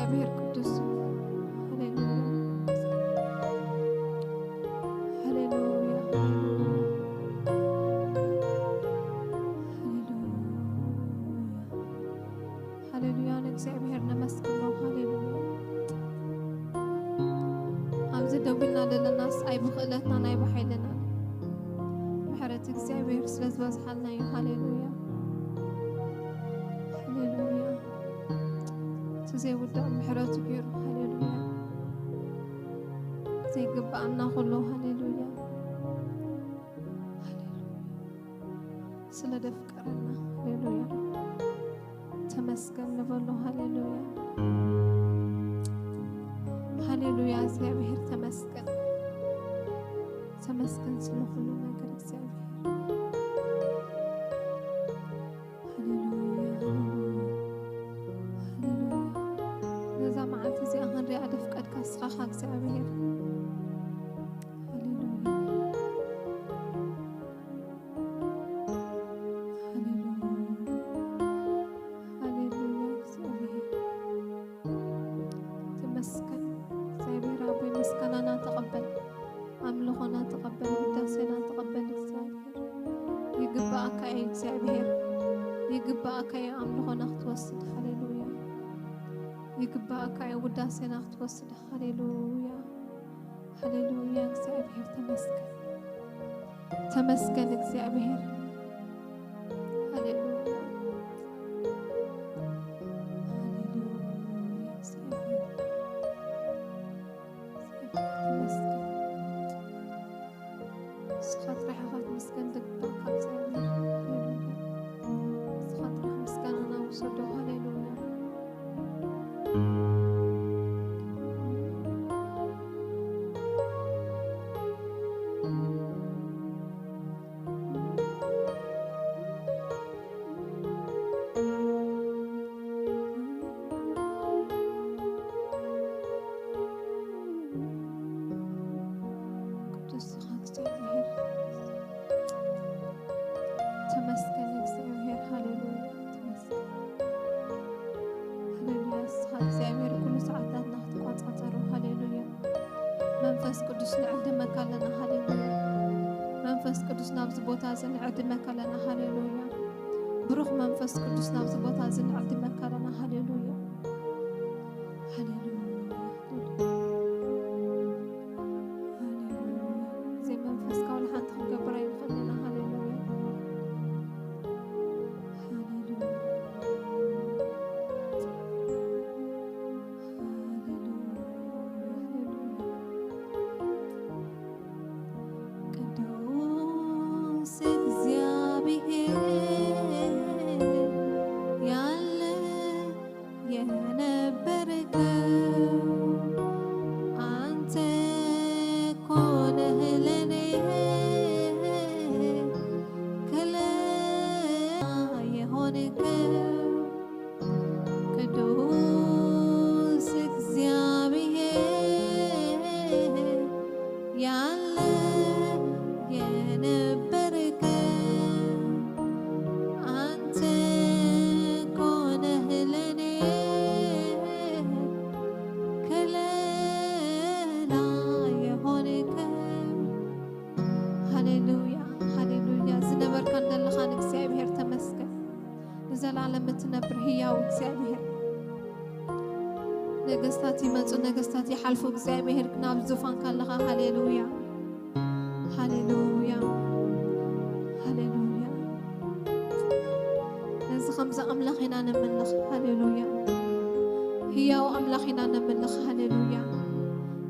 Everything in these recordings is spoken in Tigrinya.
እግዚአብሔር ቅዱስ ሃሌሉያ ሃሌሉያ እግዚአብሔር ነመስግኖ ሃሌሉያ ኣብዚ ደውልና ለለናስ ኣይ ብኽእለትና ናይ በሓይልና ምሕረት እግዚአብሔር ስለዝበዝሓልና እዩ ሃሌሉያ ሃሌሉያ ዘይውዳእ ምሕረቱ ገይሩ ሃሌሉያ ዘይግባአና ኩሉ ሃሌሉያ ስለደፍቀረና ሃሌሉያ ተመስገን ንበሎ ሃሌሉያ ሃሌሉያ እግዚአብሔር ተመስገን ተመስገን ስለ ሁሉ ነገር እግዚአብሔር ሃሌሉያ ሃሌሉያ ነዛ መዓልቲ እዚኣ ክንሪኣ ደፍቀድካ ስኻኻ እግዚአብሔር ውዳሴና ክትወስድ ሃሌሉያ ሃሌሉያ እግዚአብሔር ተመስገን ተመስገን እግዚአብሔር ሃሌሉያ መንፈስ ቅዱስ ንዕድመካ ኣለና ሃሌሉያ መንፈስ ቅዱስ ናብዚ ቦታ ንዕድመካ ኣለና ሃሌሉያ ብሩኽ መንፈስ ቅዱስ ናብዚ ቦታ ንዕድመካ ኣለና ሃሌሉያ ሃሌሉያ ዘይ መንፈስ ካውል ሓንቲ ክንገብራ ይኽእልና ሃሌሉያ ነገስታት ይመጹ ነገስታት ይሓልፉ እግዚአብሔር ናብ ዙፋን ካለኻ ሃሌሉያ ሃሌሉያ ሃሌሉያ ነዚ ከምዚ ኣምላኽ ኢና ነምልኽ ሃሌሉያ ህያው ኣምላኽ ኢና ነምልኽ ሃሌሉያ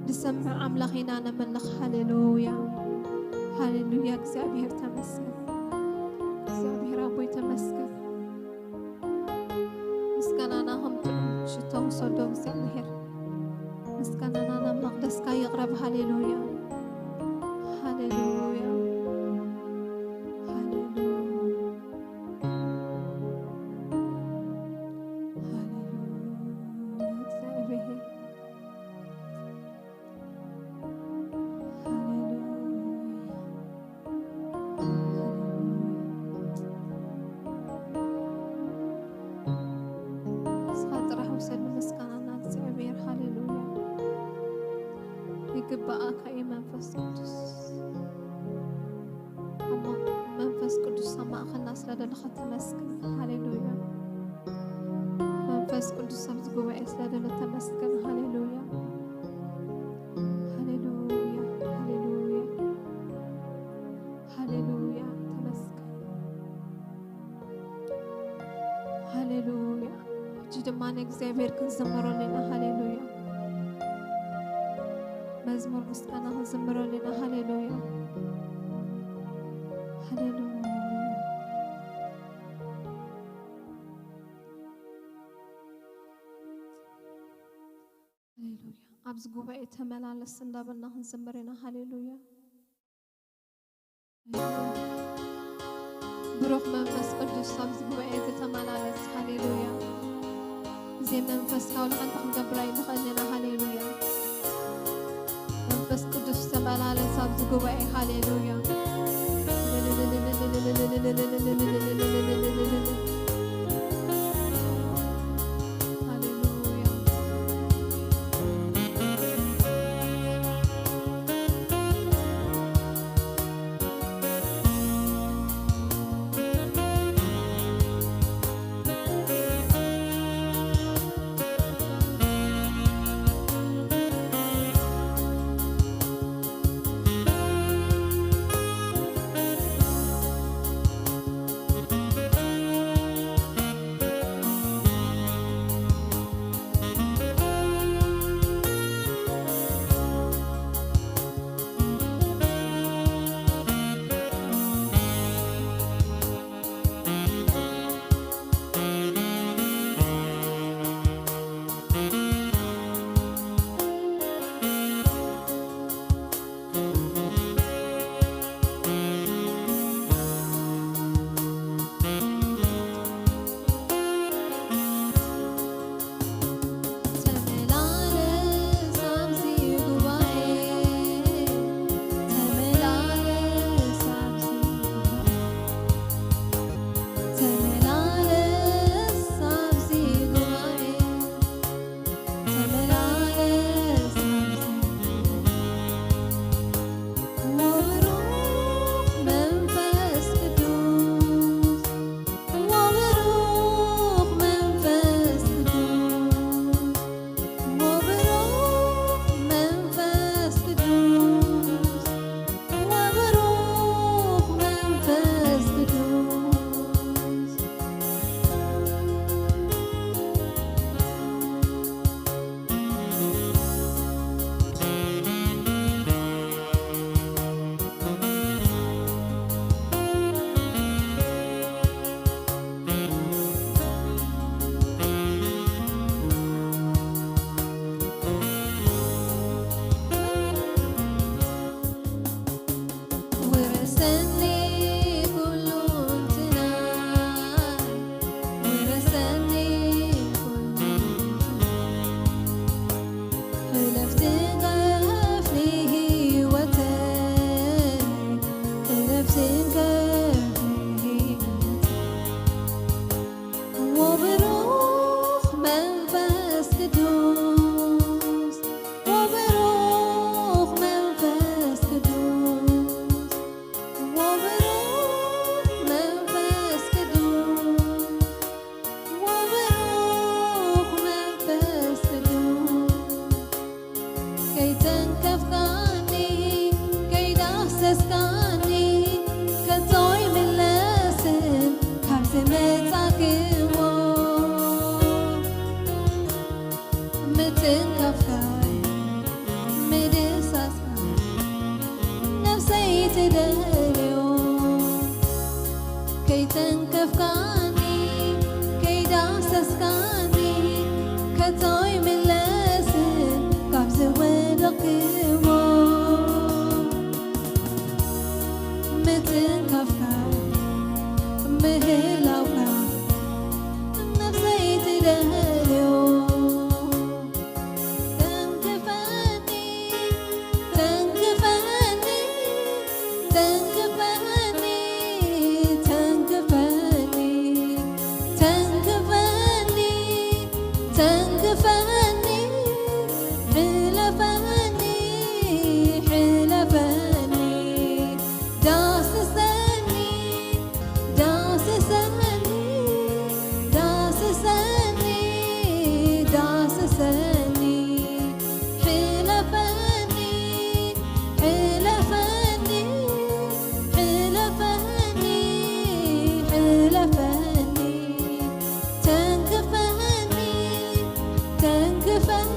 ንሰምዕ ኣምላኽ ኢና ነምልኽ ሃሌሉያ ሃሌሉያ እግዚአብሔር ተመስገን እግዚአብሔር ኣቦይ ተመስገን ምስጋናናهم ሽተው ሰዶ እግዚአብሔር ምስጋናና መቅደስካ ይቅረብ ሃሌሉያ ሃሌሉያ ሃሌሉያ እግዚአብሔር ሃሌሉያ ይግባአካ መንፈስ ቅዱስ መንፈስ ቅዱስ ሰማዕኸና ስለደለኻ ተመስገን። ሃሌሉያ መንፈስ ቅዱስ ኣብዚ ጉባኤ ስለደለ ተመስገን። ሃሌሉያ ሃሌሉያ ሃሌሉያ ሃሌሉያ ተመስገን። ሃሌሉያ እጅ ድማ ንእግዚአብሔር ክንዘምረለና። ሃሌሉያ መዝሙር ምስጋና ክንዘምረለና። ሃሌሉያ ሃሌሉያ ኣብዚ ጉባኤ ተመላለስ እንዳበልና ክንዘምር ኢና። ሃሌሉያ ብሩኽ መንፈስ ቅዱስ ኣብዚ ጉባኤ ተመላለስ። ሃሌሉያ እዚ መንፈስ ካውልካ ክንገብራ ይንኽእል ኢና። ሃሌሉያ መንፈስ ቅዱስ ተመላለስ ኣብዚ ጉባኤ። ሃሌሉያ مسخا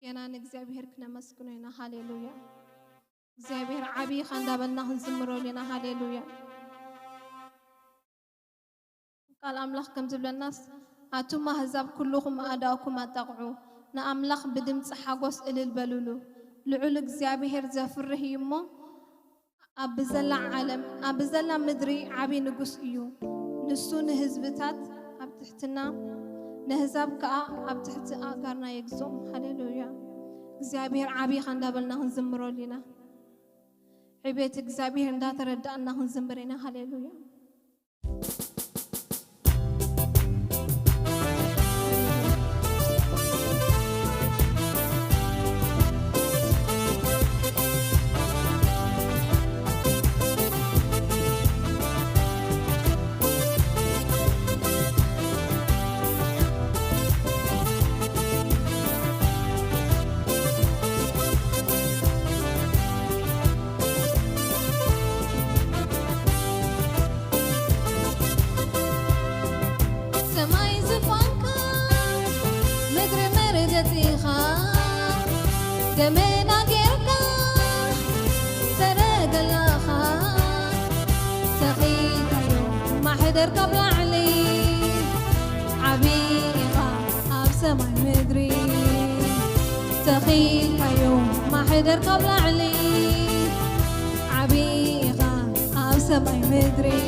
ينان እግዚአብሔር كنمسكننا هاليلويا እግዚአብሔር عبي خندابلنا هنزمرو لنا هاليلويا قال أملاخ كم زبل الناس هاتوما هزاب كلكم أداؤكم أتقعوا نأملاخ بدمت حقوس إلى البلولو لعول እግዚአብሔር زفره يمو أبزلا عالم أبزلا مدري عبي نقص إيو نسو نهزبتات أبتحتنا نهزاب كأ أبتحت أقارنا يقزوم هاليلويا እግዚአብሔር عبي خندابلنا هنزمرو لنا عبيت እግዚአብሔር اندا تردأنا هنزمرنا هاليلويا دمنا جركا سرق الأخا تخيل يوم ما حدر قبل علي عبيقة أبسمع مدري تخيل يوم ما حدر قبل علي عبيقة أبسمع مدري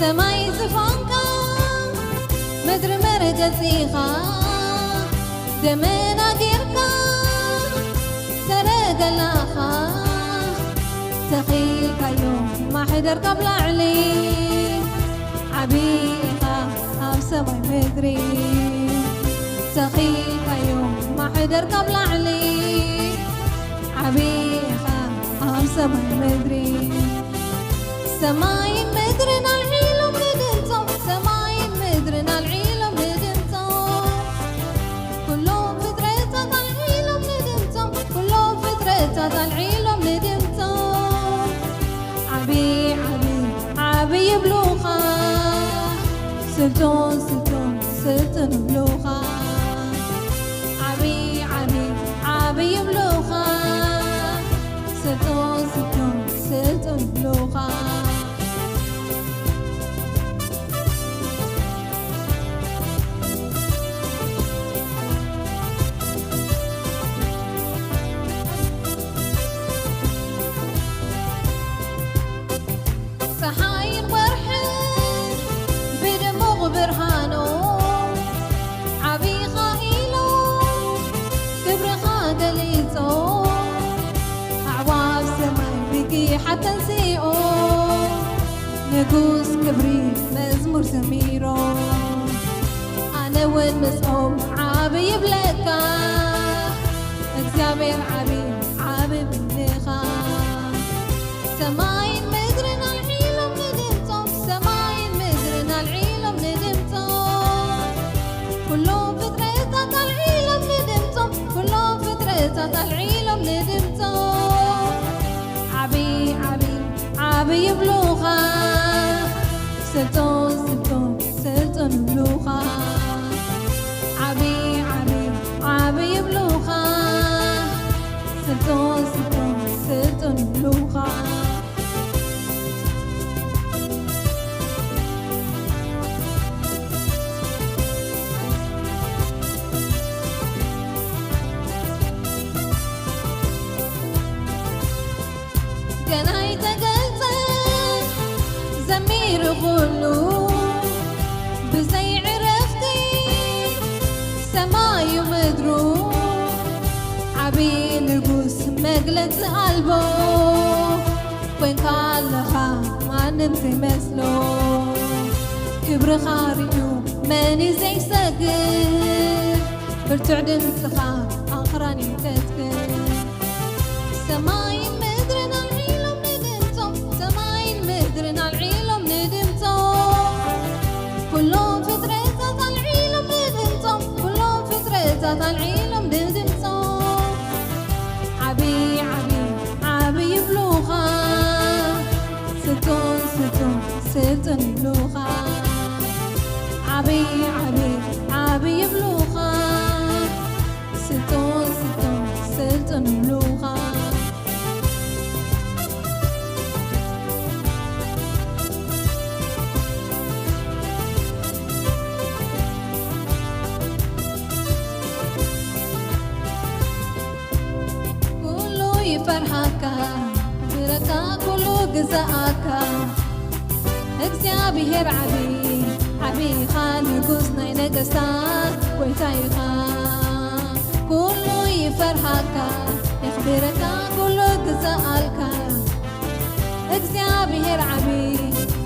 سماي زفانكا مدري مرجتيخا دمنا جركا سرق الأخا تخيل يوم ما حدر قبل علي عبيقة أبسمع مدري تخيل يوم ما حدر قبل علي عبيقة أبسمع مدري سماين مدرنا العيلم ندنتم سماين مدرنا العيلم ندنتم كلهم فترة العيلم ندنتم كلهم فترة العيلم ندنتم عبي عبي عبي بلوخة سلطون سلطون سلطون بلوخة عبي عبي عبي بلوخة سلطون سلطون سلطون بلوخة صحاين ورحل بدموغ برهانو عبي خايلو كبر خاقليتو أعواب سماي بقي حتى نسيئو نقوس كبري مزمور سميرو أنا وين مسؤوم عابي بلكا እግዚአብሔር عبي عابي بنخا سماين مدرنا العيلم ندمتم سماين مدرنا العيلم ندمتم كلهم فترة العيلم ندمتم كلهم فترة العيلم ندمتم عبي عبي عبي بلوخة سلطون سلطون سلطون بلوخة عبي عبي عبي بلوخة سلطون سلطون سلطون بلوخة جناي تقلتن زمير غلو بزي عرفتي سماي ومدرو عبي نقوس مقلت قلبو وين كان لها ما نمتي مثلو كبر خاريو ماني زي سقر برتعد انتخا اخراني تذكر سماين مدرنا العيلم ندمتم سماين مدرنا العيلم ندمتم كلهم فترة العيلم ندمتم كلهم فترة العيلم ندمتم عبي عبي عبي بلوخة سلطون سلطون سلطون بلوخة عبي عبي عبي بلوخة سلطون يفرحك بركة كل جزاءك እግዚአብሔር عبي خان ንጉሥና ነገሥታት ጎይታይኻ ኩሉ ይፈርሃካ يخبرك كل جزاءك እግዚአብሔር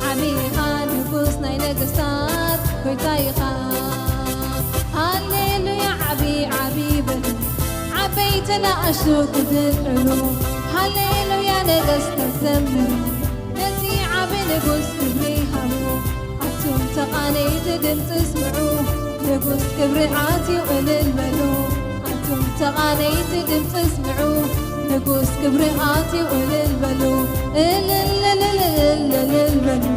عبي خان ንጉሥና ነገሥታት ጎይታይኻ هاليلويا عبي بل عبيت لأشو كذلعلو هاليلويا ነገሥታት ዘምሩ ነቲ عبي ንጉሥ كبري هبو أتم تقانيت دمت اسمعو ንጉሥ كبري عاتي قلل بلو أتم تقانيت دمت اسمعو ንጉሥ كبري عاتي قلل بلو إلل بلو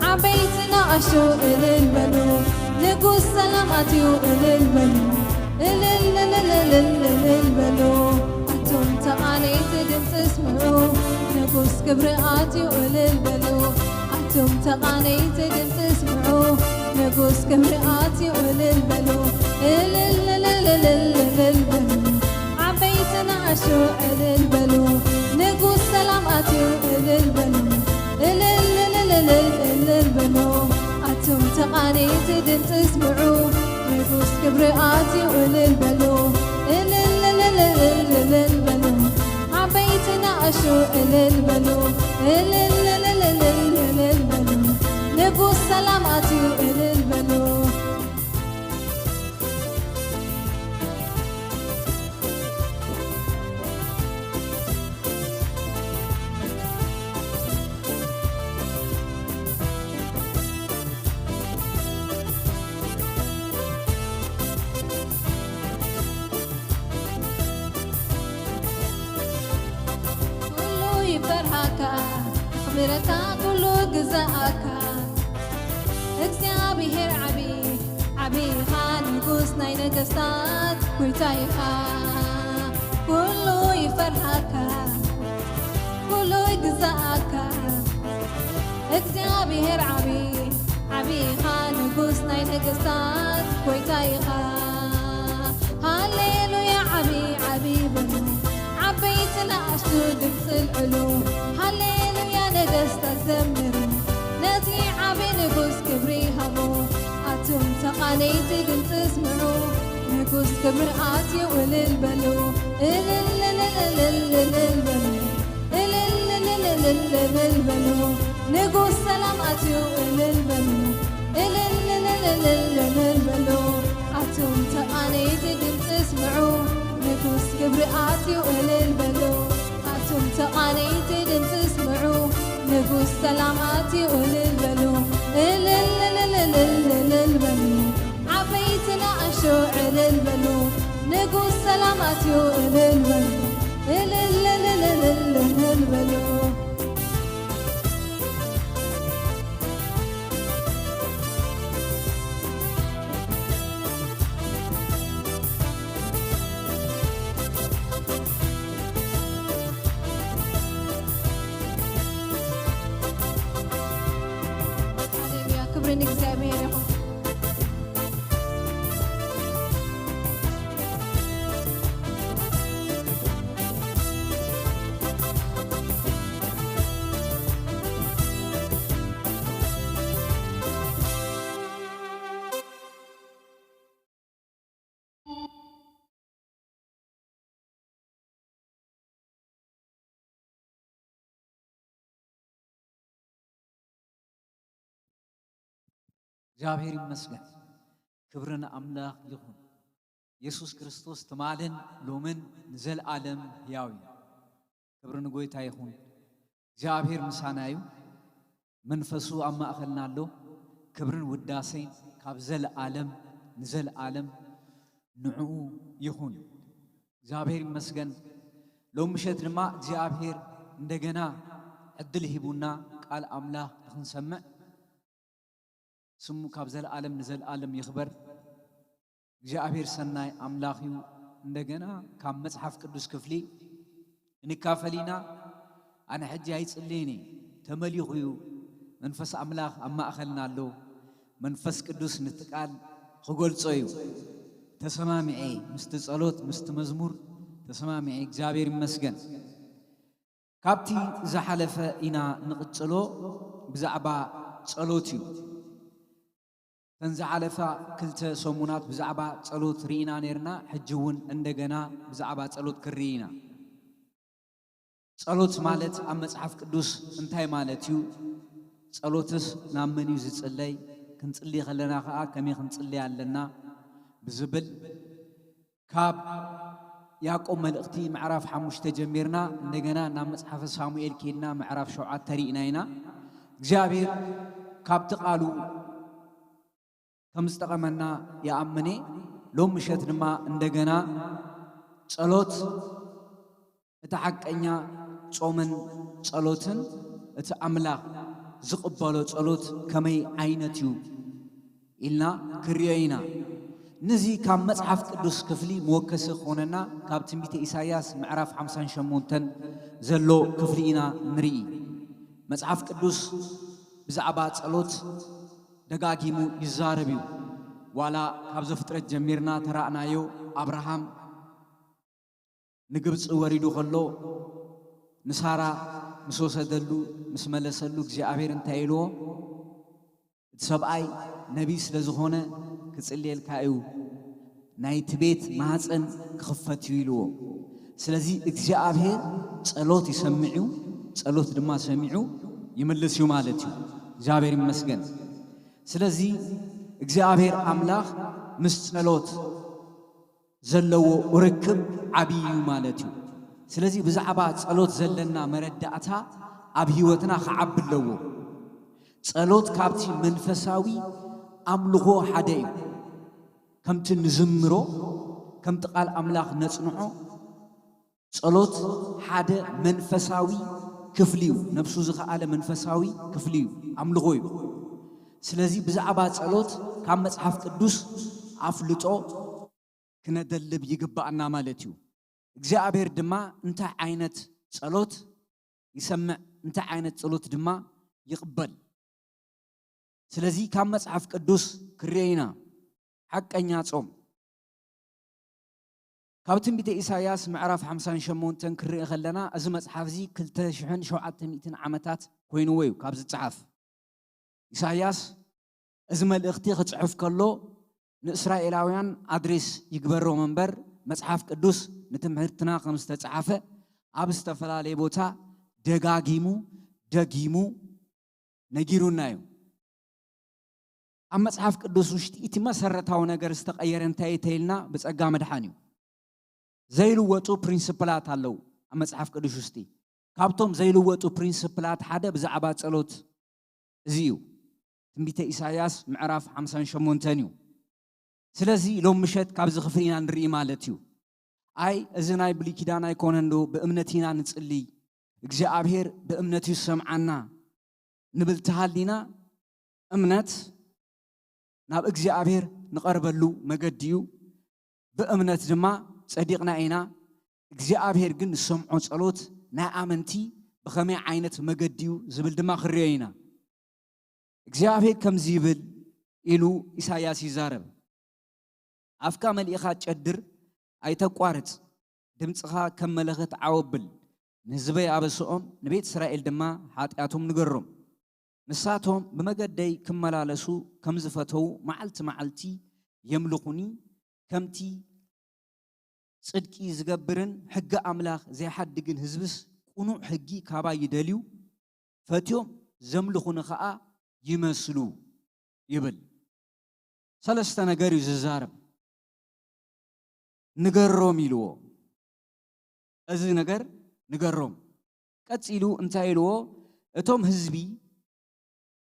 عبيتنا أشو قلل بلو ንጉሥ ሰላም አትዩ እልል በሉ እልል በሉ አቶም ተቃነይቲ ድምፂ ስምዑ ንጉሥ ክብሪ አትዩ እልል በሉ አቶም ተቃነይቲ ድምፂ ስምዑ ንጉሥ ክብሪ አትዩ እልል በሉ እልል በሉ ዓበይቲ ንኣሹ እልል በሉ ንጉሥ ሰላም አትዩ እልል በሉ እልል በሉ أتم تقانيت دمت اسمعو ንጉሥ ክብሪ አትዩ እልል በሉ እልል በሉ ዓበይቲ ንኣሹ እልል በሉ እልል በሉ ንጉሥ ሰላም አትዩ እልል በሉ يخبرك كل جزاءك እግዚአብሔር عبي خان ንጉሥና ነገሥታት ጎይታይኻ ኩሉ ይፈርሃካ ኩሉ ይግዛእካ እግዚአብሔር عبي خان ንጉሥና ነገሥታት ጎይታይኻ ሃሌሉያ عبي በሉ ዓበይቲ ንኣሽቱ ድምፂ ልዕሉ ሃሌሉያ ነገሥታት ዘምሩ ነቲ ዓብይ ንጉሥ ክብሪ ሃቡ ኣቶም ተቃነይቲ ድምፂ ስምዑ ንጉሥ ክብሪ ኣትዩ እልል በሉ እልል በሉ እልል በሉ ንጉሥ ሰላም ኣትዩ እልል በሉ እልል በሉ ኣቶም ተቃነይቲ ድምፂ ስምዑ ንጉሥ ክብሪ ኣትዩ እልል በሉ ኣቶም ተቃነይቲ ድምፂ ስምዑ ንጉሥ ሰላም ኣትዩ እልል በሉ እልል በሉ ዓበይቲ ንኣሹ እልል በሉ ንጉሥ ሰላም ኣትዩ እልል በሉ እልል በሉ ክብርን እግዚአብሔር ይሁን እግዚአብሔር ይመስገን ክብርን አምላክ ይሁን ኢየሱስ ክርስቶስ ተማለን ሎምን ንዘለዓለም ሕያው ክብርን ጎይታ ይሁን እግዚአብሔር ምሳናዩ መንፈሱ ኣብ ማእኸልና ኣሎ ክብርን ውዳሴን ካብ ዘለዓለም ንዘለዓለም ንዑ ይሁን እግዚአብሔር ይመስገን ሎም ምሸት ድማ እግዚአብሔር እንደገና ዕድል ሂቡና ቃል አምላክ ክንሰምዕ ስሙ ካብ ዘለዓለም ንዘለዓለም ይኽበር እግዚአብሔር ሰናይ አምላክዩ እንደገና ካብ መጽሐፍ ቅዱስ ክፍሊ እንካፈሊና አነ ሕጂ አይጽልይኒ ተመሊኹዩ መንፈስ አምላክ ኣብ ማእኸልና ኣሎ መንፈስ ቅዱስ ንትቃል ክገልጾ እዩ ተሰማሚዐ ምስቲ ጸሎት ምስቲ መዝሙር ተሰማሚዐ እግዚአብሔር ይመስገን ካብቲ ዝሓለፈ ኢና ንቕጽሎ ብዛዕባ ጸሎት እዩ ተንዝሓለፈ ክልተ ሰሙናት ብዛዕባ ጸሎት ርኢና ነርና ሕጂ እውን እንደገና ብዛዕባ ጸሎት ክርኢና ጸሎት ማለት ኣብ መጽሓፍ ቅዱስ እንታይ ማለት እዩ ጸሎትስ ናብ መን እዩ ዝጽለይ ክንጽልይ ከለና ከዓ ከመይ ክንጽልይ ኣለና ብዝብል ካብ ያዕቆብ መልእኽቲ ምዕራፍ 5 ጀሚርና እንደገና ናብ መጽሓፈ ሳሙኤል ከድና ምዕራፍ 7 ርኢና ኢና እግዚአብሔር ካብቲ ቃሉ ከም ዝጠቐመና ይኣምነ ሎም ምሸት ድማ እንደገና ጸሎት እቲ ሓቀኛ ጾምን ጸሎትን እቲ ኣምላኽ ዝቕበሎ ጸሎት ከመይ ዓይነት እዩ ኢልና ክርዮ ኢና ነዚ ካብ መጽሓፍ ቅዱስ ክፍሊ መወከሲ ኾነና ካብ ትንቢተ ኢሳይያስ ምዕራፍ 58 ዘሎ ክፍሊ ኢና ንርኢ መጽሓፍ ቅዱስ ብዛዕባ ጸሎት ደጋጊሙ ይዛረብ እዩ ዋላ ካብ ዘፍጥረት ጀሚርና ተራእናዮ አብርሃም ንግብፅ ወሪዱ ከሎ ንሳራ ምስ ወሰደሉ ምስ መለሰሉ እግዚአብሔር እንታይ ኢልዎ እቲ ሰብኣይ ነቢይ ስለ ዝኾነ ክጽልየልካ እዩ ናይቲ ቤት ማህፀን ክኽፈት እዩ ኢልዎ ስለዚ እግዚአብሔር ጸሎት ይሰምዑ ጸሎት ድማ ሰሚዑ ይመልስ እዩ ማለት እዩ እግዚአብሔር ይመስገን ስለዚ እግዚአብሔር አምላኽ ምስ ጸሎት ዘለዎ ርክብ ዓብይ ማለት እዩ ስለዚ ብዛዕባ ጸሎት ዘለና መረዳእታ ኣብ ህይወትና ክዓቢ ኣለዎ ጸሎት ካብቲ መንፈሳዊ ኣምልኾ ሓደ እዩ ከምቲ ንዝምሮ ከምቲ ቃል ኣምላኽ ነጽንዖ ጸሎት ሓደ መንፈሳዊ ክፍሊ እዩ ነፍሱ ዝኸኣለ መንፈሳዊ ክፍሊ እዩ ኣምልኾ እዩ ስለዚ ብዛዕባ ጸሎት ካብ መጽሓፍ ቅዱስ ኣፍልጦ ክነደልብ ይግባአና ማለት እዩ እግዚአብሔር ድማ እንታይ ዓይነት ጸሎት ይሰምዕ እንታይ ዓይነት ጸሎት ድማ ይቅበል ስለዚ ካብ መጽሐፍ ቅዱስ ክርኢና ሓቀኛ ጾም ካብ ትንቢተ ኢሳይያስ ምዕራፍ 58 ክርኢ ከለና እዚ መጽሐፍ እዚ 2700 ዓመታት ኮይኑዎ እዩ ካብ ዝጽሓፍ ኢሳይያስ እዚ መልእኽቲ ክጽሕፍ ከሎ ንእስራኤላውያን አድሬስ ይግበሮም እምበር መጽሐፍ ቅዱስ ንትምህርትና ከም ዝተጻሕፈ ኣብ ዝተፈላለየ ቦታ ደጊሙ ነጊሩና እዩ ኣብ መጽሐፍ ቅዱስ ውሽጢ እቲ መሰረታዊ ነገር ዝተቀየረ እንታይ ተይልና ብጸጋ መድሓን እዩ ዘይልወጡ ፕሪንሲፕላት ኣለው ኣብ መጽሐፍ ቅዱስ ውሽጢ ካብቶም ዘይልወጡ ፕሪንሲፕላት ሓደ ብዛዕባ ጸሎት እዚ እዩ ትንቢተ ኢሳይያስ ምዕራፍ 58 እዩ ስለዚ ሎም ምሸት ካብዚ ክፍሊ ኢና ንርኢ ማለት እዩ ኣይ እዚ ናይ ብሉይ ኪዳን ኣይኮነን ዶ ብእምነት ኢና ንጽልይ እግዚአብሔር ብእምነት ይሰምዓና ንብል ተሃሊና እምነት ናብ እግዚአብሔር ንቐርበሉ መገዲ እዩ ብእምነት ድማ ጸዲቕና ኢና እግዚአብሔር ግን ዝሰምዖ ጸሎት ናይ ኣመንቲ ብኸመይ ዓይነት መገዲ እዩ ዝብል ድማ ክርዮ ኢና እግዚአብሔር ከምዚ ይብል ኢሉ ኢሳይያስ ይዛረብ ኣፍካ መልኢኻ ጨድር ኣይተቋርጽ ድምፅኻ ከም መለኸት ዓወብል ንህዝበይ ኣበስኦም ንቤት እስራኤል ድማ ኃጢአቶም ንገሮም ንሳቶም ብመገደይ ክመላለሱ ከም ዝፈተው መዓልቲ የምልኹኒ ከምቲ ጽድቂ ዝገብርን ሕጊ ኣምላኽ ዘይሓድግን ህዝብስ ቁኑዕ ሕጊ ካባ ይደልዩ ፈትዮም ዘምልኹኒ ከዓ ይመስሉ ይብል ሰለስተ ነገር እዩ ዝዛረብ ንገሮም ኢልዎ እዚ ነገር ንገሮም ቀጺሉ እንታይ ኢልዎ እቶም ህዝቢ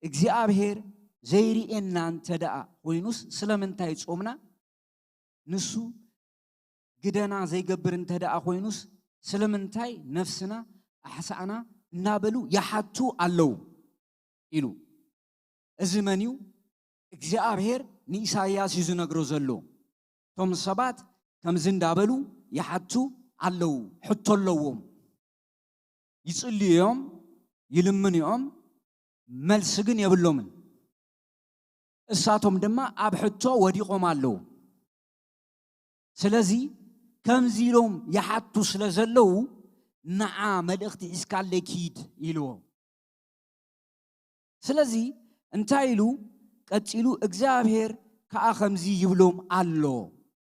እግዚአብሔር ዘይርኤና እንተደኣ ኮይኑስ ስለምንታይ ጾምና ንሱ ግደና ዘይገብር እንተደኣ ኮይኑስ ስለምንታይ ነፍስና ኣሕሳእና እናበሉ ያሓቱ ኣለው ኢሉ እዚ መን እዩ እግዚአብሔር ንኢሳይያስ እዩ ዝነግሮ ዘሎ ቶም ሰባት ከምዚ እንዳበሉ ይሓቱ ኣለው ሕቶ ኣለዎም ይጽልዮም ይልምንዮም መልስ ግን የብሎምን እሳቶም ድማ ኣብ ሕቶ ወዲቆም ኣለው ስለዚ ከምዚ ኢሎም ይሓቱ ስለ ዘለው ንዓ መልእኽቲ ሒዝካለ ኪድ ኢልዎ ስለዚ እንታይ ኢሉ ቀፂሉ እግዚአብሔር ከዓ ከምዚ ይብሎም ኣሎ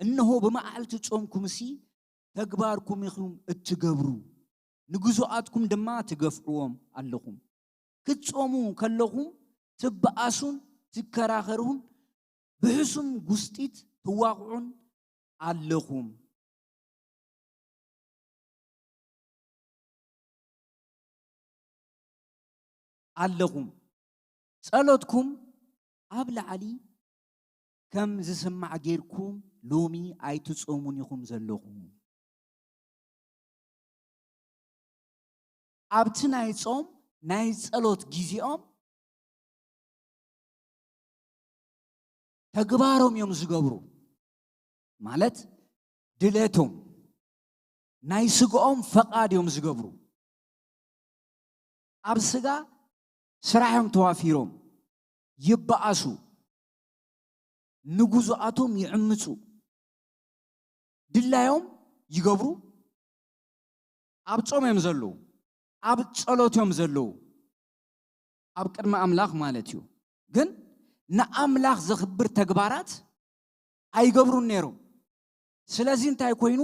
እነሆ በመዓልቲ ጾምኩምሲ ተግባርኩም ኢኹም እትገብሩ ንጉዞአትኩም ድማ ትገፍዕዎም ኣለኹም ክትጾሙ ከለኹም ትበኣሱን ትከራኸሩን ብሕሱም ጉስጢት ትዋቕዑን ኣለኹም ጸሎትኩም ኣብ ላዕሊ ከም ዝስማዕ ጌርኩም ሎሚ ኣይትጾሙን ኢኹም ዘለኹም ኣብቲ ናይ ጾም ናይ ጸሎት ጊዜኦም ተግባሮም እዮም ዝገብሩ ማለት ድሌቶም ናይ ስግኦም ፈቃድ እዮም ዝገብሩ ኣብ ስጋ ስራሕዮም ተዋፊሮም ይበኣሱ ንጉዞአቶም ይዕምፁ ድላዮም ይገብሩ ኣብ ጾም እዮም ዘለዉ ኣብ ጸሎት እዮም ዘለዉ ኣብ ቅድመ ኣምላኽ ማለት እዩ ግን ንኣምላኽ ዘኽብር ተግባራት ኣይገብሩን ነይሮም ስለዚ እንታይ ኮይኑ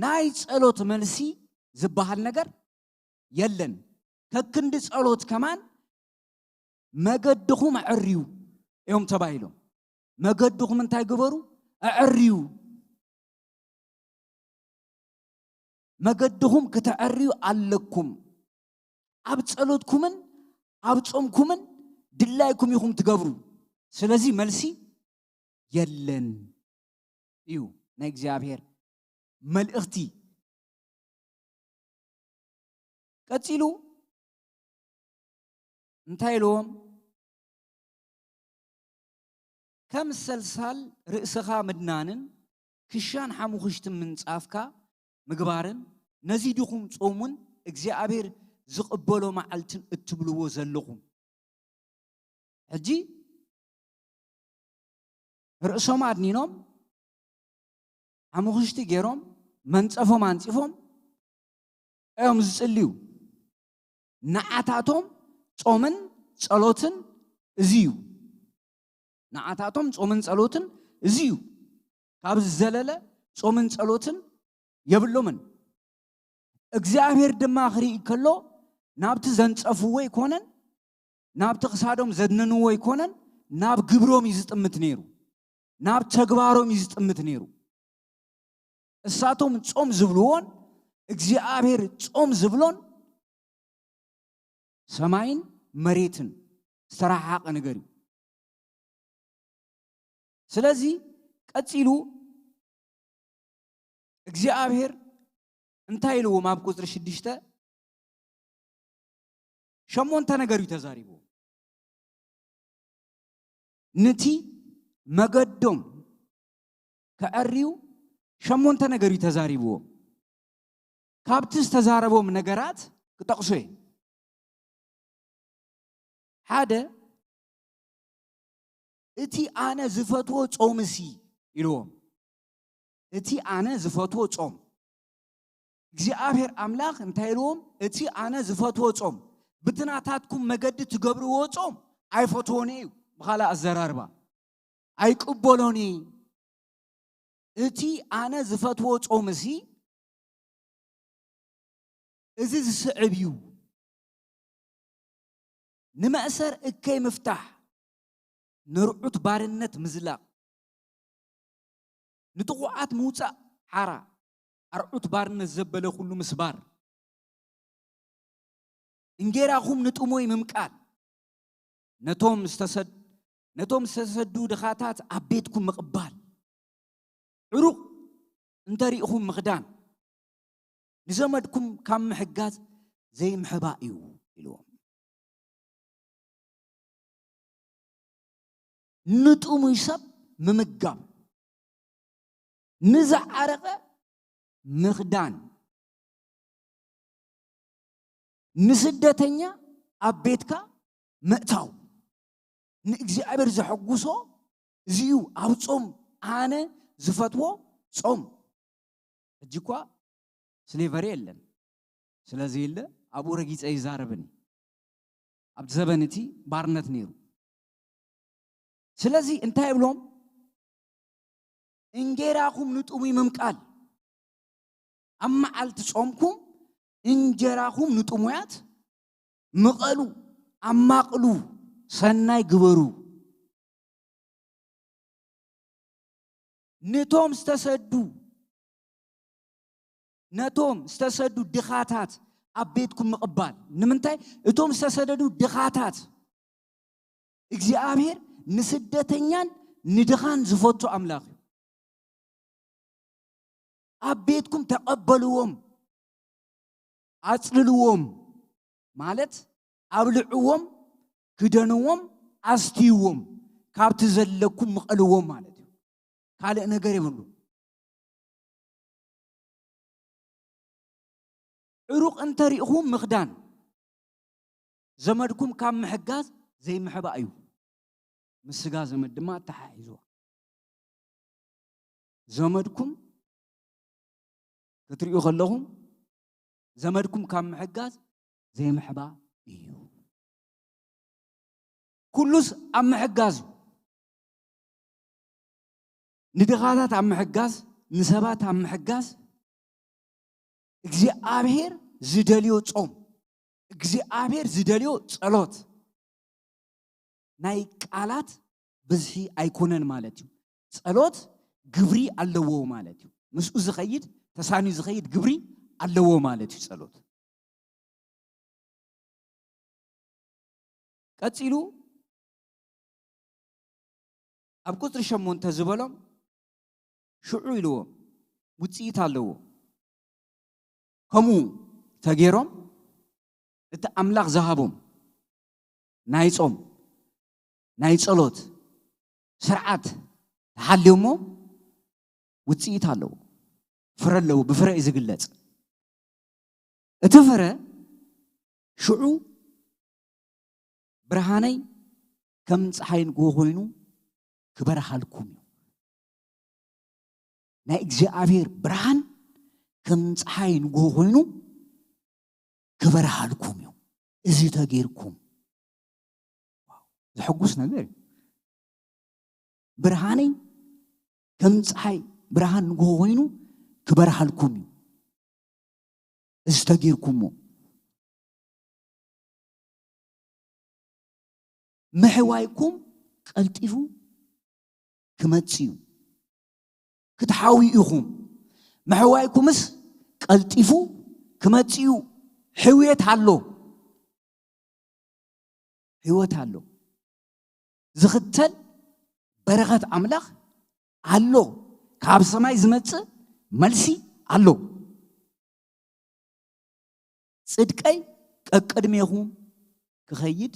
ናይ ጸሎት መልሲ ዝበሃል ነገር የለን ከክንዲ ጸሎት ከማን መገድኹም ኣዕርዩ እዮም ተባሂሎም መገድኹም እንታይ ግበሩ ኣዕርዩ መገድኹም ክትዕርዩ ኣለኩም ኣብ ጸሎትኩምን ኣብ ጾምኩምን ድላይኩም ኢኹም ትገብሩ ስለዚ መልሲ የለን እዩ ናይ እግዚአብሔር መልእኽቲ ቀፂሉ እንታይ ኢሎም ከም ሰልሳል ርእስኻ ምድናንን ክሻን ሓሙኽሽትን ምንጻፍካ ምግባርን ነዚድኹም ጾሙን እግዚአብሔር ዝቕበሎ መዓልትን እትብልዎ ዘለኹም ሕጂ ርእሶም ኣድኒኖም ሓሙኽሽቲ ገይሮም መንጸፎም አንጺፎም እዮም ዝጽልዩ ንዓታቶም ጾምን ጸሎትን እዚዩ ንዓታቶም ጾምን ጸሎትን እዚዩ ካብ ዘለለ ጾምን ጸሎትን የብሎምን እግዚአብሔር ድማ ክርኢ ከሎ ናብቲ ዘንጸፍዎ ይኮነን ናብቲ ክሳዶም ዘድነንዎ ይኮነን ናብ ግብሮም ይዝጥምት ነይሩ ናብ ተግባሮም ይዝጥምት ነይሩ እሳቶም ጾም ዝብልዎን እግዚአብሔር ጾም ዝብሎን ሰማይን መሬትን ዝተራሓቀ ነገር እዩ ስለዚ ቀፂሉ እግዚአብሔር እንታይ ኢልዎም ኣብ ቁጥሪ 6 ሸሞንተ ነገር እዩ ተዛሪቡ ነቲ መገዶም ከዕርዩ ሸሞንተ ነገር እዩ ተዛሪብዎ ካብቲ ዝተዛረቦም ነገራት ክጠቕሶ ሓደ እቲ ኣነ ዝፈትዎ ጾምሲ ኢልዎም እቲ ኣነ ዝፈትዎ ጾም እግዚአብሔር ኣምላኽ እንታይ ኢልዎም እቲ ኣነ ዝፈትዎ ጾም ብትናታትኩም መገዲ ትገብርዎ ጾም ኣይፈትዎን እዩ ብኻልእ ኣዘራርባ ኣይቅበሎን እቲ ኣነ ዝፈትዎ ጾምሲ እዚ ዝስዕብ እዩ ንመእሰር እከይ ምፍታሕ ንርዑት ባርነት ምዝላቕ ንጥቑዓት ምውፃእ ሓራ ኣርዑት ባርነት ዘበለ ኩሉ ምስባር እንጌራኹም ንጥሞይ ምምቃል ነቶም ዝተሰዱ ድኻታት ኣብ ቤትኩም ምቕባል ዕሩቕ እንተሪኢኹም ምኽዳን ንዘመድኩም ካብ ምሕጋዝ ዘይምሕባእ እዩ ኢልዎም ንጥሙይ ሰብ ምምጋብ ንዝዓረቐ ምኽዳን ንስደተኛ ኣብ ቤትካ ምእታው ንእግዚአብሔር ዘሐጉሶ እዚዩ ኣብ ጾም ኣነ ዝፈትዎ ጾም ሕጂ እኳ ስሌቨሪ የለን ስለዚህ ኢለ አቡ ረጊጽ ይዛረብኒ ኣብ ዘበንቲ ባርነት ነይሩ ስለዚህ እንታይ ብሎም እንጀራኹም ንጡሙ ይምምቃል አማዓልት ጾምኩም እንጀራኹም ንጡሙያት ምቀሉ አማቅሉ ሰናይ ግበሩ ነቶም ስተሰዱ ድኻታት አቤትኩም ምቅባል ንምንታይ እቶም ስተሰደዱ ድኻታት እግዚአብሔር ንስደተኛን ንድኻን ዝፈቱ አምላኽ አቤትኩም ተቀበሉዎም አጽልልዎም ማለት አብልዑዎም ክደንዎም አስቲዎም ካብቲ ዘለኩም ምቀልዎም ማለት እዩ ካልእ ነገር ይብሉ ዕሩቅ እንተሪእኹም ምኽዳን ዘመድኩም ካብ ምሕጋዝ ዘይምሕባ እዩ ምስጋ ዘመድ ድማ ተሓሒዙ ዘመድኩም ክትሪኡ ከለኹም ዘመድኩም ካብ ምሕጋዝ ዘይምሕባ እዩ ኩሉስ ኣብ ምሕጋዝ ንድኻታት ኣብ ምሕጋዝ ንሰባት ኣብ ምሕጋዝ እግዚአብሔር ዝደልዮ ጾም እግዚአብሔር ዝደልዮ ጸሎት ናይ ቃላት ብዝሒ ኣይኮነን ማለት እዩ ጸሎት ግብሪ ኣለዎ ማለት እዩ ምስኡ ዝኸይድ ተሳኒዩ ዝኸይድ ግብሪ ኣለዎ ማለት እዩ ጸሎት ቀፂሉ ኣብ ቁጥሪ 8 ዝበሎም ሽዑ ኢልዎም ውጽኢት ኣለዎ ከምኡ ተገይሮም እቲ ኣምላኽ ዝሃቦም ናይ ጾም ናይ ጸሎት ስርዓት ተሓልዮሞ ውጽኢት ኣለዎ ፍረ ኣለዎ ብፍረ እዩ ዝግለጽ እቲ ፍረ ሽዑ ብርሃነይ ከም ፀሓይን ጎ ኮይኑ ክበረሃልኩም ናይ እግዚአብሔር ብርሃን ከም ፀሓይን ጎ ኮይኑ ክበረሃልኩም እዩ እዚ ተገይርኩም ዝሕጉስ ነገር ብርሃነይ ከም ፀሓይ ብርሃን ጎ ኮይኑ ክበረሃልኩም እዩ እዚ ተገይርኩም ምሕዋይኩም ቀልጢፉ ክመጽዩ ክትሓዊኢኹም ምሕዋይኩምስ ቀልጢፉ ክመጽዩ ሕውየት ኣሎ ዝኽተል በረኸት አምላኽ ኣሎ ካብ ሰማይ ዝመጽእ መልሲ ኣሎ ጽድቀይ ቀቅድሜኹም ክኸይድ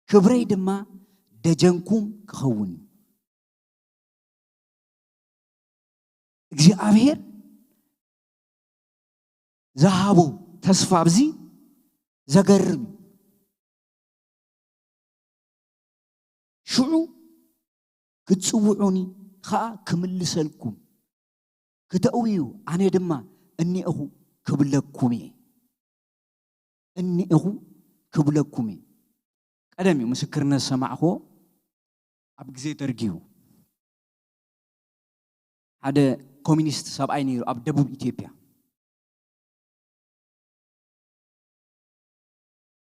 ክብረይ ድማ ደጀንኩም ክኸውን እግዚአብሔር ዝሃቦ ተስፋ ብዚ ዘገርም ሽዑ ክትጽውዑኒ ከዓ ክምልሰልኩም ክተእውዩ ኣነ ድማ እኒአኹ ክብለኩም ቀደም እዩ ምስክርነት ሰማዕኹ ኣብ ግዜ ደርጊዩ ሓደ ኮሚኒስት ሰብኣይ ነይሩ ኣብ ደቡብ ኢትዮጵያ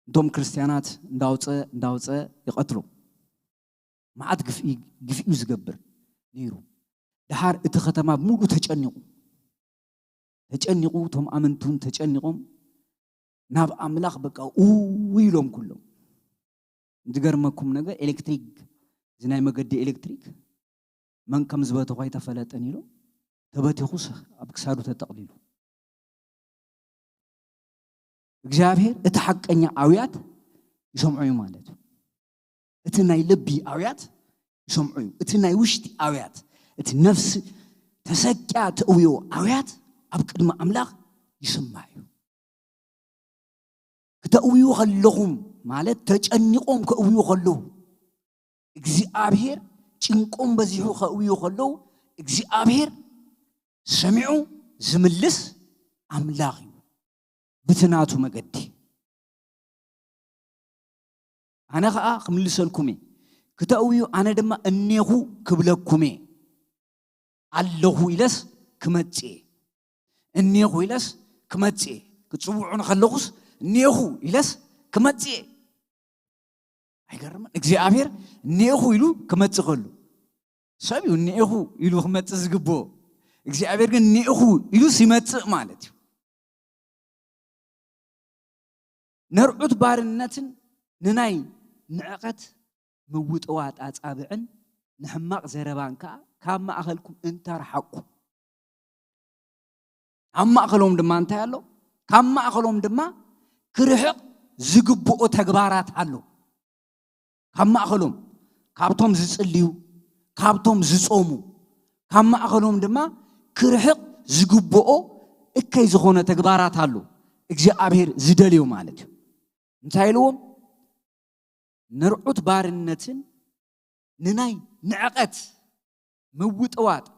እንቶም ክርስቲያናት እንዳውፀ ይቀትሉ ማዓት ግፍኡ ዝገብር ነይሩ ድሓር እቲ ከተማ ሙሉ ተጨኒቁ ቶም ኣመንቱን ተጨኒቆም ናብ ኣምላኽ በቃ ኢሎም ኩሎም ዝገርመኩም ነገር ኤሌክትሪክ ዝናይ መገዲ ኤሌክትሪክ መን ከም ዝበተኹ ኣይተፈለጠን ኢሉ ተበቲኹስ ኣብ ክሳዱ ተጠቕሊሉ እግዚአብሔር እቲ ሓቀኛ ኣውያት ይሰምዑ ማለት እዩ እቲ ናይ ልቢ ኣውያት ይሰምዑ እቲ ናይ ውሽጢ ኣውያት እቲ ነፍሲ ተሰቅያ ትእውዮ ኣውያት ኣብ ቅድሚ ኣምላኽ ይስማዕ እዩ ክትእውዩ ከለኹም ማለት ተጨኒቆም ክእውዩ ከለዉ እግዚአብሔር ጭንቆም በዚሑ ክእውዩ ከለዉ እግዚአብሔር ሰሚዑ ዝምልስ ኣምላኽ እዩ بتناتو مقدي أنا خا خملسلكمي كتاويو أنا دم أنيهو كبلكمي الله إلس كمتي أنيهو إلس كمتي كتصوعون خلقوس أنيهو إلس كمتي هيقرم إكزيابير أنيهو إلو كمتي خلو سابيو أنيهو إلو كمتي زقبو إكزيابير كن أنيهو إلو سمتي مالتي نرعد بارنتن نناي نعقت موت أوات أتابعن نحمق زربانكا كما أخلكم أنت رحقكم أما أخلهم دما أنت يالو كما أخلهم دما كرحق زقبؤ تكبارات حلو كما أخلهم كابتهم زيصليو كابتهم زيصومو كما أخلهم دما كرحق زقبؤ إكاي زخونة تكبارات حلو إكزيابير زدليو مالتي انتايلوهم نرعد بارنتن نناي نعقت موت أوات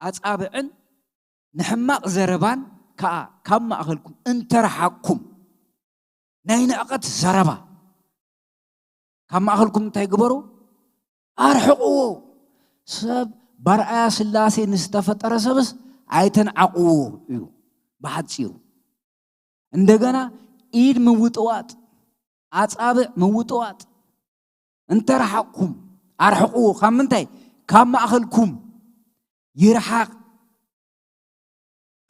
أتابعن نحمق زربان كما أخلكم انت رحقكم ناي نعقت زربا كما أخلكم تيقبروا أرحقوا سب برأي سلاسي نستفتر سبس عايتن عقوه بعد سيرو عندنا إيد موت أوات أتابع موت أوات انت رحقكم أرحقوا خمنتي كما أخلكم يرحق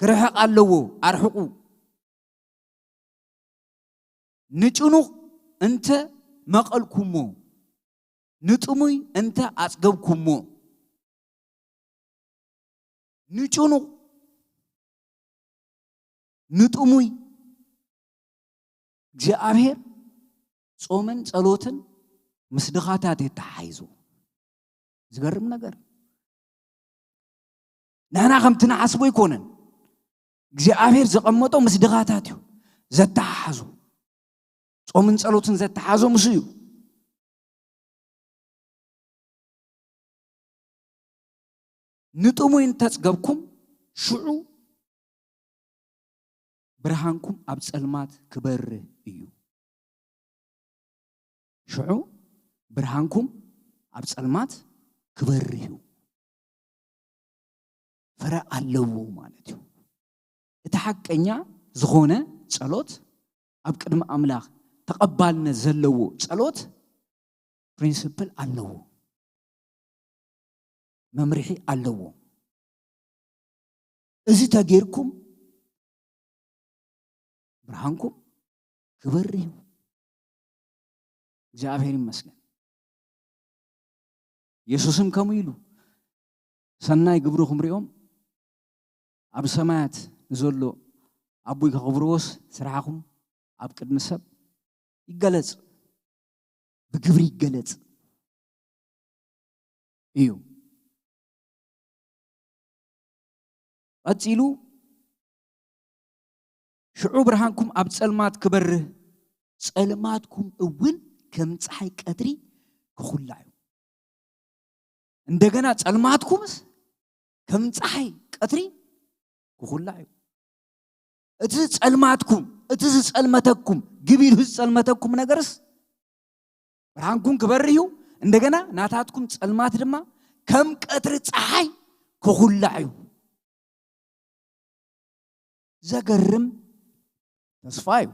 كرحق اللو أرحقوا نجنو انت مقلكمو نتمي انت أسقبكمو نجنو نتمي እግዚአብሔር ጾምን ጸሎትን ምስድኻታት የተሓይዙ ዝገርም ነገር ናና ከምትና ሓስቦ ይኮነን እግዚአብሔር ዘቀመጦ ምስድኻታት እዩ ዘተሓዙ ጾምን ጸሎትን ዘተሓዙ ምስዩ ንጥሙይን ተጽገብኩም ሽዑ ብርሃንኩም ኣብ ጸልማት ክበርህ እዩ ሽዑ ብርሃንኩም ኣብ ጸልማት ክበርህ እዩ ፍረ ኣለዎ ማለት እዩ እቲ ሓቀኛ ዝኾነ ጸሎት ኣብ ቅድሚ ኣምላኽ ተቐባልነት ዘለዎ ጸሎት ፕሪንሲፕል ኣለዎ መምርሒ ኣለዎ እዚ ተገይርኩም ብርሃንኩም ክበርህ እዩ እግዚአብሔር ይመስገን ኢየሱስም ከምኡ ኢሉ ሰናይ ግብሩኹም ሪኦም ኣብ ሰማያት ዘሎ ኣቦይ ከኽብርዎስ ስራሕኹም ኣብ ቅድሚ ሰብ ይገለጽ ብግብሪ ይገለጽ እዩ ቀፂሉ ሽዑ ብርሃንኩም ኣብ ጸልማት ክበርህ ጸልማትኩም እውን ከም ፀሐይ ቀትሪ ክኹላዩ እንደገና ጸልማትኩምስ ከም ፀሐይ ቀትሪ ክኹላዩ እቲ ጸልማትኩም እቲ ጸልመተኩም ግቢል ጸልመተኩም ነገርስ ብርሃንኩም ክበርህ እዩ እንደገና ናታትኩም ጸልማት ድማ ከም ቀትሪ ፀሐይ ክኹላዩ ዘገርም ተስፋ እዩ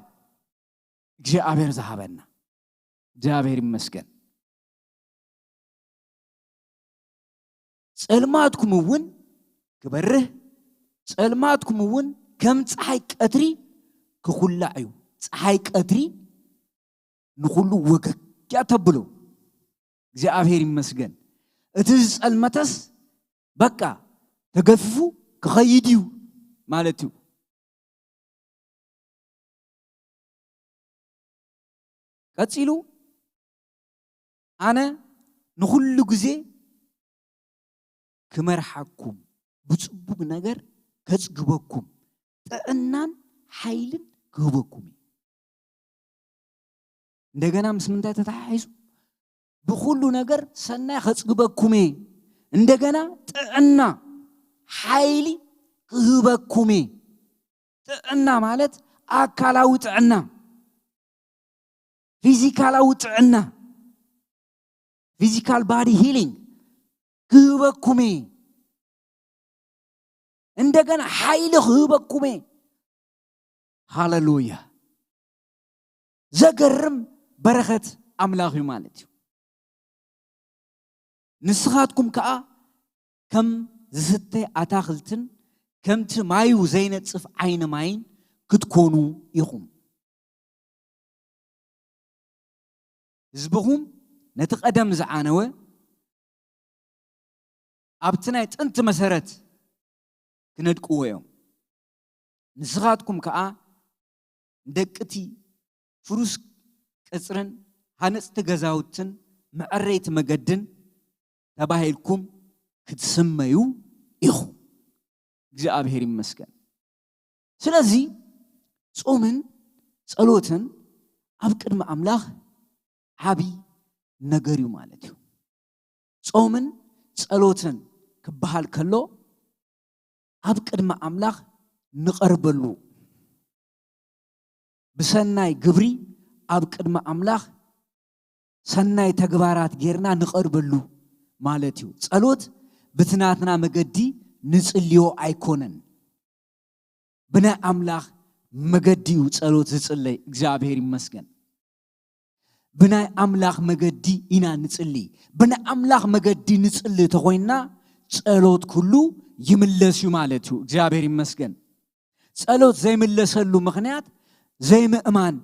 እግዚአብሔር ዝሃበና እግዚአብሔር ይመስገን ጸልማትኩም እውን ክበርህ ጸልማትኩም እውን ከም ፀሐይ ቀትሪ ክኹላዩ ፀሐይ ቀትሪ ንኹሉ ወገግ ያተብሎ እግዚአብሔር ይመስገን እቲ ጸልመተስ በቃ ተገፍፉ ክኸይድ እዩ ማለት እዩ ቀፂሉ ኣነ ንኹሉ ግዜ ክመርሓኩም ብጽቡቕ ነገር ከጽግበኩም ጥዕናን ኃይልን ክህበኩም እንደገና ምስ ምንታይ ተተሓሒዙ ብኹሉ ነገር ሰናይ ከጽግበኩም እንደገና ጥዕና ኃይሊ ክህበኩም ጥዕና ማለት ኣካላዊ ጥዕና ፊዚካላዊ ጥዕና ፊዚካል ባዲ ሂሊንግ ክህበኩሜ እንደገና ኃይል ክህበኩሜ ሃሌሉያ ዘገርም በረኸት ኣምላኽ እዩ ማለት እዩ ንስኻትኩም ከዓ ከም ዝስተ ኣታኽልትን ከምቲ ማዩ ዘይነጽፍ ዓይነ ማይን ክትኮኑ ኢኹም ህዝብኹም ነቲ ቀደም ዝዓነወ ኣብቲ ናይ ጥንቲ መሰረት ክነድቅዎ እዮም ንስኻትኩም ከዓ ደቅቲ ፍሩስ ቅጽርን ሃነጽቲ ገዛውትን መዕረይቲ መገድን ተባሂልኩም ክትስመዩ ኢኹም እግዚአብሔር ይመስገን ስለዚ ጾምን ጸሎትን ኣብ ቅድመ ኣምላኽ ዓቢ ነገር እዩ ማለት እዩ ጾምን ጸሎትን ክበሃል ከሎ ኣብ ቅድመ ኣምላኽ ንቐርበሉ ብሰናይ ግብሪ ኣብ ቅድመ ኣምላኽ ሰናይ ተግባራት ጌርና ንቐርበሉ ማለት እዩ ጸሎት ብትናትና መገዲ ንጽልዮ ኣይኮነን ብናይ ኣምላኽ መገዲ እዩ ጸሎት ዝጽለይ እግዚአብሔር ይመስገን ብናይ ኣምላኽ መገዲ ኢና ንጽሊ ብናይ ኣምላኽ መገዲ ንጽሊ ተኾይና ጸሎት ኩሉ ይምለስ እዩ ማለት እዩ እግዚአብሔር ይመስገን ጸሎት ዘይምለሰሉ ምኽንያት ዘይምእማን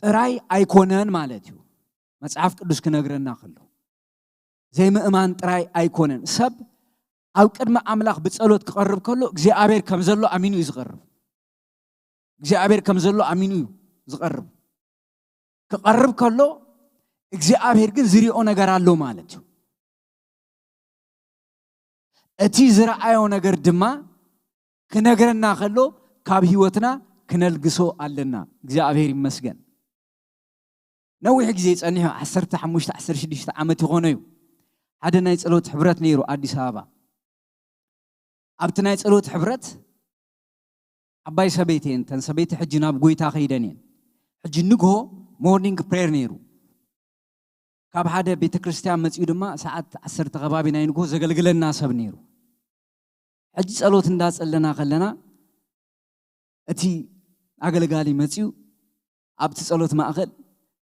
ጥራይ ኣይኮነን ማለት እዩ መጽሐፍ ቅዱስ ክነግረና ከሎ ዘይምእማን ጥራይ ኣይኮነን ሰብ ኣብ ቅድመ ኣምላኽ ብጸሎት ክቐርብ ከሎ እግዚአብሔር ከም ዘሎ ኣሚኑ እዩ ዝቐርብ እግዚአብሔር ከም ዘሎ ኣሚኑ እዩ ዝቐርብ ክቐርብ ከሎ እግዚአብሔር ግን ዝሪኦ ነገር ኣሎ ማለት እዩ እቲ ዝረአዮ ነገር ድማ ክነግረና ከሎ ካብ ህይወትና ክነልግሶ ኣለና እግዚአብሔር ይመስገን ነዊሕ ግዜ ጸኒሑ 15 16 ዓመት ይኾነ እዩ ሓደ ናይ ጸሎት ሕብረት ነይሩ ኣዲስ አበባ ኣብቲ ናይ ጸሎት ሕብረት ዓባይ ሰበይተን ተን ሰበይቲ ሕጂ ናብ ጎይታ ኸይደን እየን ሕጂ ንግሆ ሞርኒንግ ፕሬየር ነይሩ ካብ ሓደ ቤተ ክርስቲያን መጺኡ ድማ ሰዓት 10 ከባቢ ናይ ንግሆ ዘገልግለና ሰብ ነይሩ ሕጂ ጸሎት እንዳጸለና ከለና እቲ ኣገልጋሊ መጺኡ ኣብቲ ጸሎት ማእኸል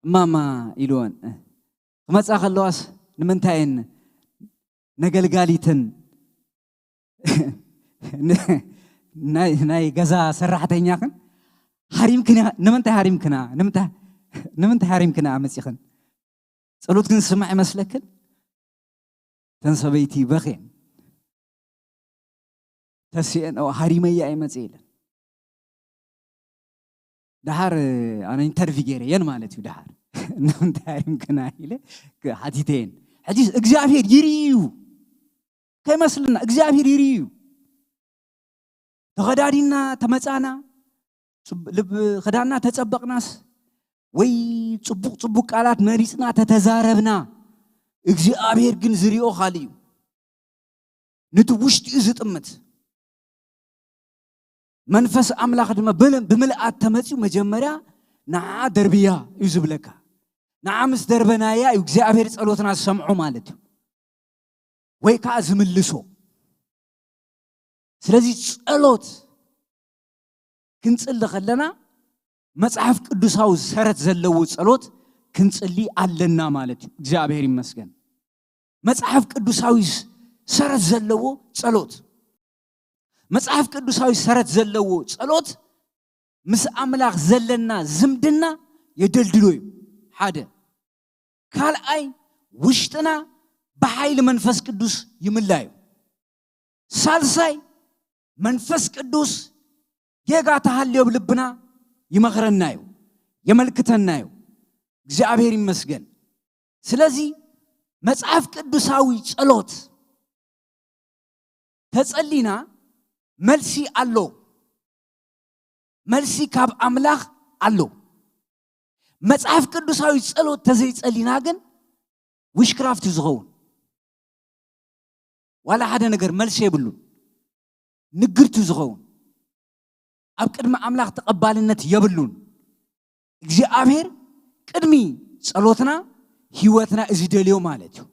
እማማ ኢልዎን ክመጻ ከለዋስ ንምንታይን ነገልጋሊትን ናይ ገዛ ሰራሕተኛኽን ሃሪምክና ንምንታይ ሃሪምክና መጺኽን ጸሎት ግን ስማዕ ይመስለክን ተንሰበይቲ በኺን ተስየን ሃሪመያ ይመጽእ ኢለን ድሓር ኣነ ኢንተርቪ ገይረየን ማለት እዩ ድሓር ንምንታይ ሃሪምክና ኢለ ሓቲተየን ሕጂ እግዚአብሔር ይርዩ ከይመስልና እግዚአብሔር ይርዩ ተኸዳዲና ተመጻና ልብ ኸዳና ተጸበቕናስ ወይ ጽቡቕ ቃላት መሪጽና ተተዛረብና እግዚአብሔር ግን ዝሪኦ ኻልዩ ነቲ ውሽጢ ዝጥምት መንፈስ ኣምላኽ ድማ ብምልኣት ተመጺኡ መጀመርያ ንዓ ደርብያ እዩ ዝብለካ ንዓ ምስ ደርበናያ እዩ እግዚአብሔር ጸሎትና ዝሰምዖ ማለት እዩ ወይ ከዓ ዝምልሶ ስለዚ ጸሎት ክንጽሊ ከለና መጽሐፍ ቅዱሳዊ ሰረት ዘለዎ ጸሎት ክንጽሊ ኣለና ማለት እዩ እግዚአብሔር ይመስገን መጽሐፍ ቅዱሳዊ ሰረት ዘለዎ ጸሎት መጽሐፍ ቅዱሳዊ ሰረት ዘለዎ ጸሎት ምስ ኣምላኽ ዘለና ዝምድና የደልድሎ እዩ ሓደ ካልኣይ ውሽጥና በኃይል መንፈስ ቅዱስ ይምላዩ ሳልሳይ መንፈስ ቅዱስ ጌጋ ተሃልዮ ብልብና ይመኽረናዩ የመልክተናዩ እግዚአብሔር ይመስገን ስለዚ መጽሐፍ ቅዱሳዊ ጸሎት ተጸሊና መልሲ ኣሎ መልሲ ካብ ኣምላኽ ኣሎ መጽሐፍ ቅዱሳዊ ጸሎት ተዘይጸሊና ግን ውሽክራፍት ዝኸውን ዋላ ሓደ ነገር መልሲ የብሉ ንግርቱ ዝኸውን ኣብ ቅድሚ ኣምላኽ ተቐባልነት የብሉን እግዚኣብሔር ቅድሚ ጸሎትና ህይወትና እዝደልዮ ማለት እዩ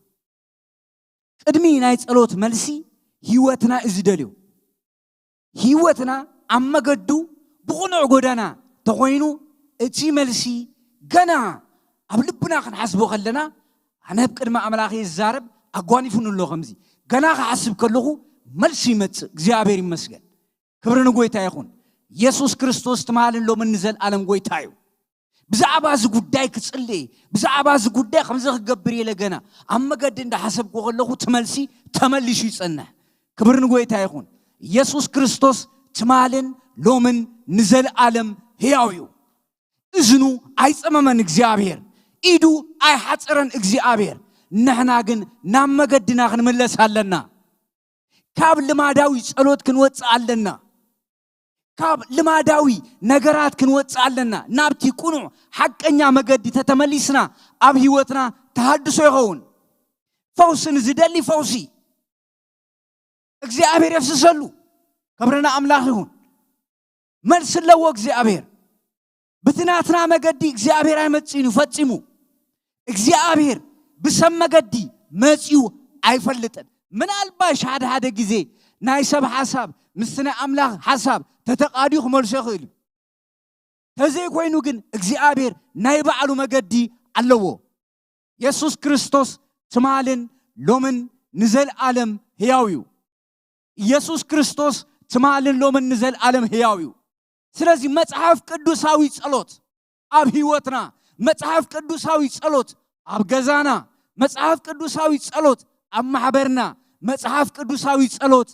ቅድሚ ናይ ጸሎት መልሲ ህይወትና እዝደልዮ ህይወትና ኣብ መገዱ ብቑኑዕ ጎዳና ተኾይኑ እቲ መልሲ ገና ኣብ ልብና ክንሓስቦ ከለና ኣነ ኣብ ቅድሚ ኣምላኽ ይዛረብ ኣጓኒፉን ኣሎ ከምዚ ገና ክሓስብ ከለኹ መልሲ ይመጽእ እግዚኣብሔር ይመስገን ክብሪ ንጎይታ ይኹን ኢየሱስ ክርስቶስ ትማልን ሎምን ንዘለዓለም ጎይታ እዩ ብዛዕባ እዚ ጉዳይ ክጽልይ ብዛዕባ እዚ ጉዳይ ከምዚ ክገብር የለ ገና ኣብ መገዲ እንዳሓሰብኩ ከለኹ ትመልሲ ተመሊሱ ይጸንሕ ክብሪ ንጎይታ ይኹን ኢየሱስ ክርስቶስ ትማልን ሎምን ንዘለዓለም ሕያው እዩ እዝኑ ኣይጸመመን እግዚኣብሔር ኢዱ ኣይሓጽረን እግዚኣብሔር ንሕና ግን ናብ መገድና ክንምለስ ኣለና ካብ ልማዳዊ ጸሎት ክንወጽእ ኣለና ካብ ልማዳዊ ነገራት ክንወጽእ ኣለና ናብቲ ቁኑዕ ሓቀኛ መገዲ ተተመሊስና ኣብ ህይወትና ተሃድሶ ይኸውን ፈውስን ዝደሊ ፈውሲ እግዚአብሔር ይፍስሰሉ ክብርና ኣምላኽ ይሁን መልስ ኣለዎ እግዚአብሔር ብትናትና መገዲ እግዚአብሔር ኣይመጽእን ይፈጽሙ እግዚአብሔር ብሰብ መገዲ መጽኡ ኣይፈልጥን ምናልባሽ ሓደ ጊዜ ናይ ሰብ ሓሳብ ምስ ናይ ኣምላኽ ሓሳብ ተተቃዲዩ ክመልሶ ይኽእል እዩ ተዘይ ኮይኑ ግን እግዚአብሔር ናይ ባዕሉ መገዲ ኣለዎ ኢየሱስ ክርስቶስ ትማልን ሎምን ንዘለዓለም ሕያው እዩ ኢየሱስ ክርስቶስ ትማልን ሎምን ንዘለዓለም ሕያው እዩ ስለዚ መጽሐፍ ቅዱሳዊ ጸሎት ኣብ ህይወትና መጽሐፍ ቅዱሳዊ ጸሎት ኣብ ገዛና መጽሐፍ ቅዱሳዊ ጸሎት ኣብ ማሕበርና መጽሐፍ ቅዱሳዊ ጸሎት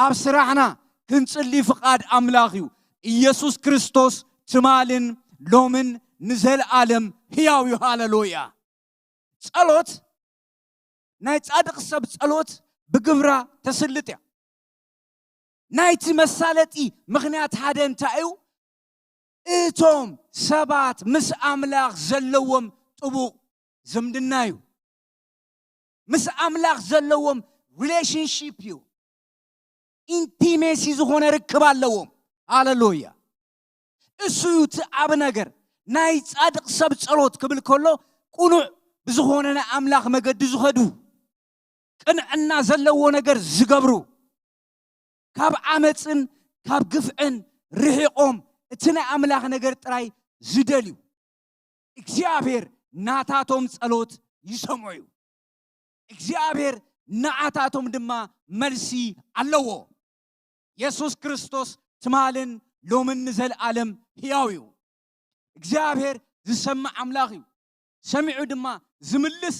ኣብ ስራሕና ክንጽሊ ፍቃድ ኣምላኽ እዩ ኢየሱስ ክርስቶስ ትማልን ሎምን ንዘለዓለም ሕያው እዩ ሃሌሉያ ጸሎት ናይ ጻድቕ ሰብ ጸሎት ብግብራ ተስልጥ እያ ናይቲ መሳለጢ ምኽንያት ሓደ እንታይ እዩ እቶም ሰባት ምስ ኣምላኽ ዘለዎም ጥቡቕ ዝምድና እዩ ምስ ኣምላኽ ዘለዎም ሪሌሽንሺፕ እዩ ኢንቲሜሲ ዝኾነ ርክብ ኣለዎም ሃሌሉያ እሱ እዩ ትዓብ ነገር ናይ ጻድቕ ሰብ ጸሎት ክብል ከሎ ቁኑዕ ብዝኾነ ናይ ኣምላኽ መገዲ ዝኸዱ ቅንዕና ዘለዎ ነገር ዝገብሩ ካብ ዓመፅን ካብ ግፍዕን ርሒቆም እቲ ናይ ኣምላኽ ነገር ጥራይ ዝደልዩ እግዚአብሔር ናታቶም ጸሎት ይሰምዑ እዩ እግዚአብሔር ንዓታቶም ድማ መልሲ ኣለዎ ኢየሱስ ክርስቶስ ትማልን ሎምን ንዘለዓለም ሕያው እዩ እግዚአብሔር ዝሰምዕ ኣምላኽ እዩ ሰሚዑ ድማ ዝምልስ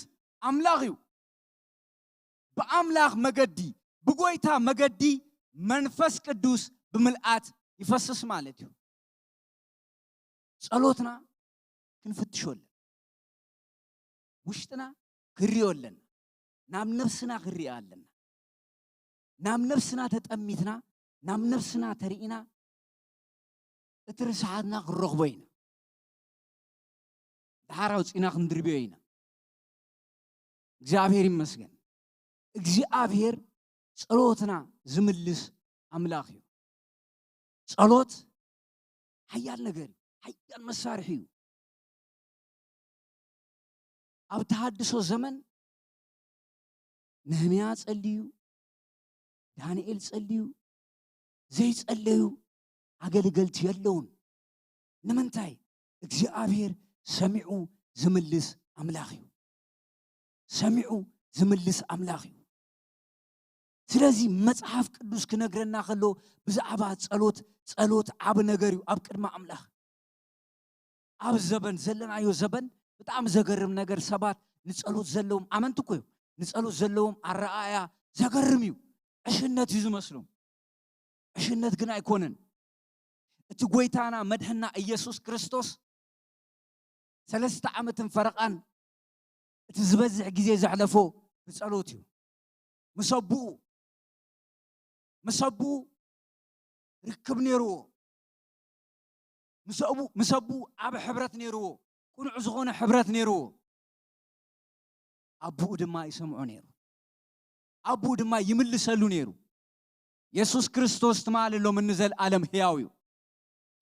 ኣምላኽ እዩ ብኣምላኽ መገዲ ብጎይታ መገዲ መንፈስ ቅዱስ ብምልአት ይፈስስ ማለት እዩ ጸሎትና ክንፍትሾለን ውሽጥና ክሪኦ ኣለና ናብ ነፍስና ክሪኦ ኣለና ናብ ነፍስና ተጠሚትና ናብ ነፍስና ተሪኢና እቲ ርስሓትና ክንረኽቦ ኢና ድሓር ኣውፂና ክንድርብዮ ኢና እግዚአብሔር ይመስገን እግዚአብሔር ጸሎትና ዝምልስ ኣምላኽ እዩ ጸሎት ሓያል ነገር እዩ ሓያል መሳርሒ እዩ ኣብ ተሃድሶ ዘመን ነህምያ ጸልዩ ዳንኤል ጸልዩ ዘይጸለዩ ኣገልገልቲ የለውን ንምንታይ እግዚአብሔር ሰሚዑ ዝምልስ ኣምላኽ እዩ ሰሚዑ ዝምልስ ኣምላኽ እዩ ስለዚ መጽሐፍ ቅዱስ ክነግረና ከሎ ብዛዕባ ጸሎት ዓብ ነገር እዩ ኣብ ቅድሚ ኣምላኽ ኣብ ዘበን ዘለናዮ ዘበን ብጣዕሚ ዘገርም ነገር ሰባት ንጸሎት ዘለዎም ኣመንቲ እኮ እዮም ንጸሎት ዘለዎም ኣረኣያ ዘገርም እዩ ዕሽነት እዩ ዝመስሎም ዕሽነት ግን ኣይኮነን እቲ ጎይታና መድሕና ኢየሱስ ክርስቶስ 3 ዓመትን ፈረቓን እቲ ዝበዝሕ ግዜ ዘሕለፎ ብጸሎት እዩ ምሰቡኡ ርክብ ነይርዎ ምሰቡኡ ዓብ ሕብረት ነይርዎ ቁኑዕ ዝኾነ ሕብረት ነይርዎ ኣቡኡ ድማ ይሰምዖ ነይሩ ኣቡኡ ድማ ይምልሰሉ ነይሩ ኢየሱስ ክርስቶስ ትማልን ሎምን ንዘለዓለም ሕያው እዩ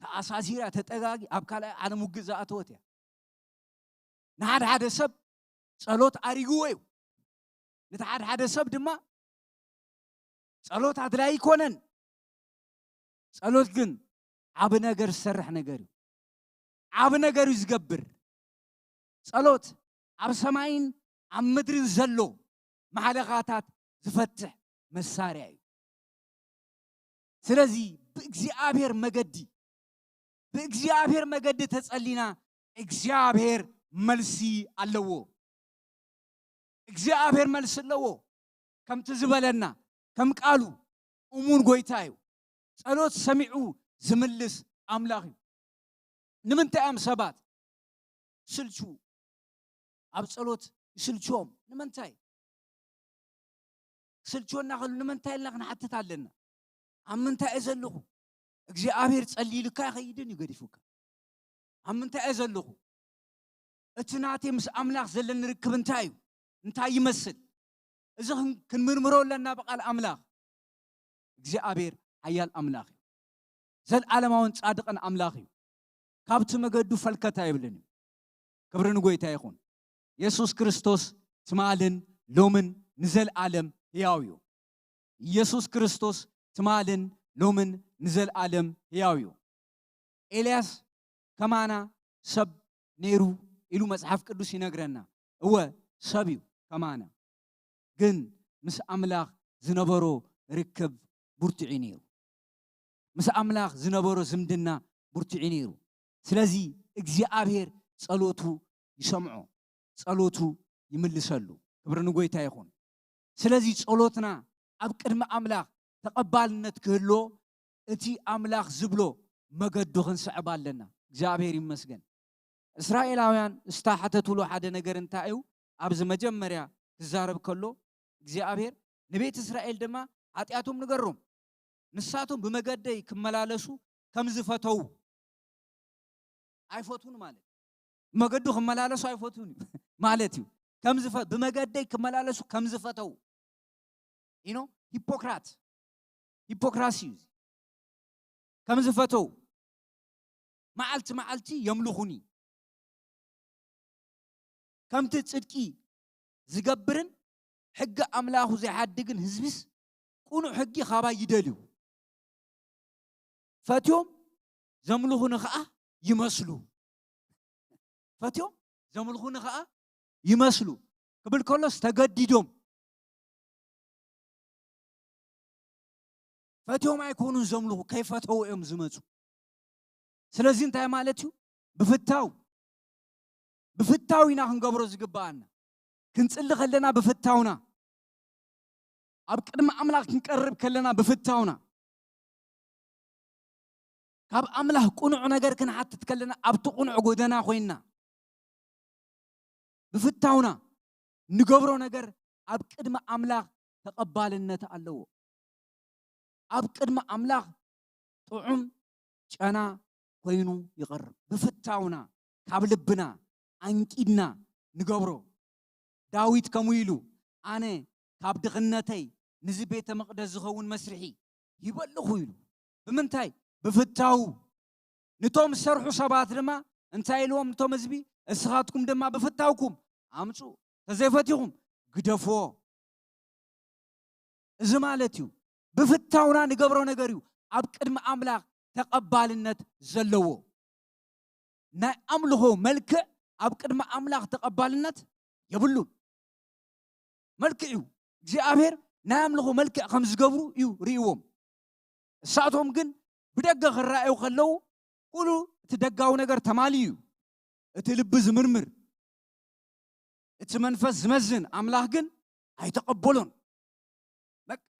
ተኣሳሲራ ተጠጋጊ ኣብ ካልኣይ ዓለም ውግእ ዝኣተወት እያ ንሓደ ሓደ ሰብ ጸሎት ኣሪግዎ እዩ ነቲ ሓደ ሓደ ሰብ ድማ ጸሎት ኣድላይ ይኮነን ጸሎት ግን ዓብ ነገር ዝሰርሕ ነገር እዩ ዓብ ነገር እዩ ዝገብር ጸሎት ኣብ ሰማይን ኣብ ምድርን ዘሎ ማሕለኻታት ዝፈትሕ መሳርያ እዩ ስለዚ ብእግዚአብሔር መገዲ ተጸሊና እግዚአብሔር መልሲ ኣለዎ እግዚአብሔር መልሲ ኣለዎ ከምቲ ዝበለና ከም ቃሉ እሙን ጎይታ እዩ ጸሎት ሰሚዑ ዝምልስ ኣምላኽ እዩ ንምንታይ እዮም ሰባት ስልቹ ኣብ ጸሎት ይስልችዎም ንምንታይ ስልችዎና ኸሉ ንምንታይ ኢልና ክንሓትት ኣለና ኣብ ምንታይ እየ ዘለኹ እግዚአብሔር ጸሊልካ ይኸይድን እዩ ገዲፉካ ኣብ ምንታይ እየ ዘለኹ እቲ ናተይ ምስ ኣምላኽ ዘለኒ ርክብ እንታይ እዩ እንታይ ይመስል እዚ ክንምርምሮ ኣለና ብቓል ኣምላኽ እግዚአብሔር ሓያል ኣምላኽ እዩ ዘለዓለማውን ጻድቕን ኣምላኽ እዩ ካብቲ መገዱ ፈልከታ ይብልን እዩ ክብሪ ንጎይታ ይኹን ኢየሱስ ክርስቶስ ትማልን ሎምን ንዘለዓለም ሕያው እዩ ኢየሱስ ክርስቶስ ትማልን ሎምን ንዘለዓለም ሕያው እዩ ኤልያስ ከማና ሰብ ነይሩ ኢሉ መጽሓፍ ቅዱስ ይነግረና እወ ሰብ እዩ ከማና ግን ምስ ኣምላኽ ዝነበሮ ርክብ ብርቱዕ ነይሩ ምስ ኣምላኽ ዝነበሮ ዝምድና ብርቱዕ ነይሩ ስለዚ እግዚአብሔር ጸሎቱ ይሰምዖ ጸሎቱ ይምልሰሉ ክብሪ ንጎይታ ይኹን ስለዚ ጸሎትና ኣብ ቅድሚ ኣምላኽ ተቐባልነት ክህሎ እቲ ኣምላኽ ዝብሎ መገዱ ክንስዕብ ኣለና እግዚአብሔር ይመስገን እስራኤላውያን ዝተሓተትሉ ሓደ ነገር እንታይ እዩ ኣብዚ መጀመርያ ክዛረብ ከሎ እግዚአብሔር ንቤት እስራኤል ድማ ኃጢአቶም ንገሮም ንሳቶም ብመገደይ ክመላለሱ ከም ዝፈተው ኣይፈቱን ማለት መገዱ ክመላለሱ ኣይፈቱን ማለት እዩ ከም ብመገደይ ክመላለሱ ከም ዝፈተው ሂፖክራሲ ከም ዝፈተው መዓልቲ የምልኹኒ ከምቲ ጽድቂ ዝገብርን ሕጊ ኣምላኹ ዘይሓድግን ህዝብስ ቁኑዕ ሕጊ ኻባይ ይደልዩ ፈትዮም ዘምልኹኒ ከዓ ይመስሉ ፈትዮም ዘምልኹን ኸዓ ይመስሉ ክብል ከሎስ ተገዲዶም ፈትዮም ኣይኮኑን ዘምልኹ ከይፈተው እዮም ዝመፁ ስለዚ እንታይ ማለት እዩ ብፍታው ኢና ክንገብሮ ዝግባአና ክንጽሊ ከለና ብፍታውና ኣብ ቅድሚ ኣምላኽ ክንቀርብ ከለና ብፍታውና ካብ ኣምላኽ ቁኑዕ ነገር ክንሓትት ከለና ኣብቲ ቁኑዕ ጎደና ኮይንና ብፍታውና ንገብሮ ነገር ኣብ ቅድሚ ኣምላኽ ተቐባልነት ኣለዎ ኣብ ቅድሚ ኣምላኽ ጥዑም ጨና ኮይኑ ይቐርብ ብፍታውና ካብ ልብና አንቂድና ንገብሮ ዳዊት ከምኡ ኢሉ ኣነ ካብ ድኽነተይ ንዚ ቤተ መቕደስ ዝኸውን መስርሒ ይበልኹ ኢሉ ብምንታይ ብፍታው ንቶም ዝሰርሑ ሰባት ድማ እንታይ ኢልዎም ንቶም ህዝቢ እስኻትኩም ድማ ብፍታውኩም ኣምፁ ተዘይፈቲኹም ግደፍዎ እዚ ማለት እዩ ብፍታውና ንገብሮ ነገር እዩ ኣብ ቅድሚ ኣምላኽ ተቐባልነት ዘለዎ ናይ ኣምልኾ መልክዕ ኣብ ቅድሚ ኣምላኽ ተቐባልነት የብሉን መልክዕ እዩ እግዚኣብሔር ናይ ኣምልኾ መልክዕ ከም ዝገብሩ እዩ ርእይዎም እሳቶም ግን ብደገ ክረኣዩ ከለዉ ኩሉ እቲ ደጋዊ ነገር ተማልዩ እዩ እቲ ልቢ ዝምርምር እቲ መንፈስ ዝመዝን ኣምላኽ ግን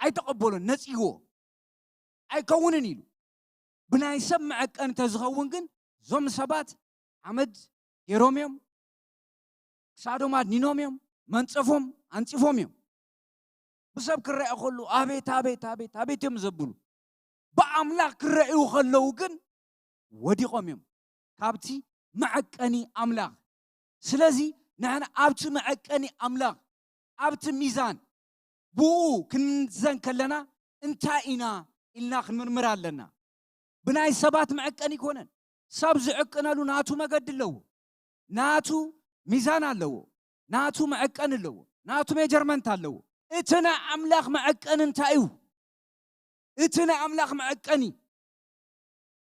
ኣይተቐበሎን ነፂዎ ኣይከውንን ኢሉ ብናይ ሰብ መዐቀን ተዝኸውን ግን ዞም ሰባት ዓመድ ገይሮም እዮም ክሳዶም ኣድኒኖም እዮም መንፀፎም ኣንፂፎም እዮም ብሰብ ክረአዩ ከሉ ኣቤት እዮም ዘብሉ ብኣምላኽ ክረአዩ ከለዉ ግን ወዲቖም እዮም ካብቲ መዐቀኒ ኣምላኽ ስለዚ ንሕና ኣብቲ መዐቀኒ ኣምላኽ ኣብቲ ሚዛን ብኡ ክንምዘን ከለና እንታይ ኢና ኢልና ክንምርምር ኣለና ብናይ ሰባት መዐቀኒ ይኮነን ሰብ ዝዕቅነሉ ናቱ መገዲ ኣለዎ ናቱ ሚዛን ኣለዎ ናቱ መዐቀን ኣለዎ ናቱ ሜጀርመንት ኣለዎ እቲ ናይ ኣምላኽ መዐቀኒ እንታይ እዩ እቲ ናይ ኣምላኽ መዐቀኒ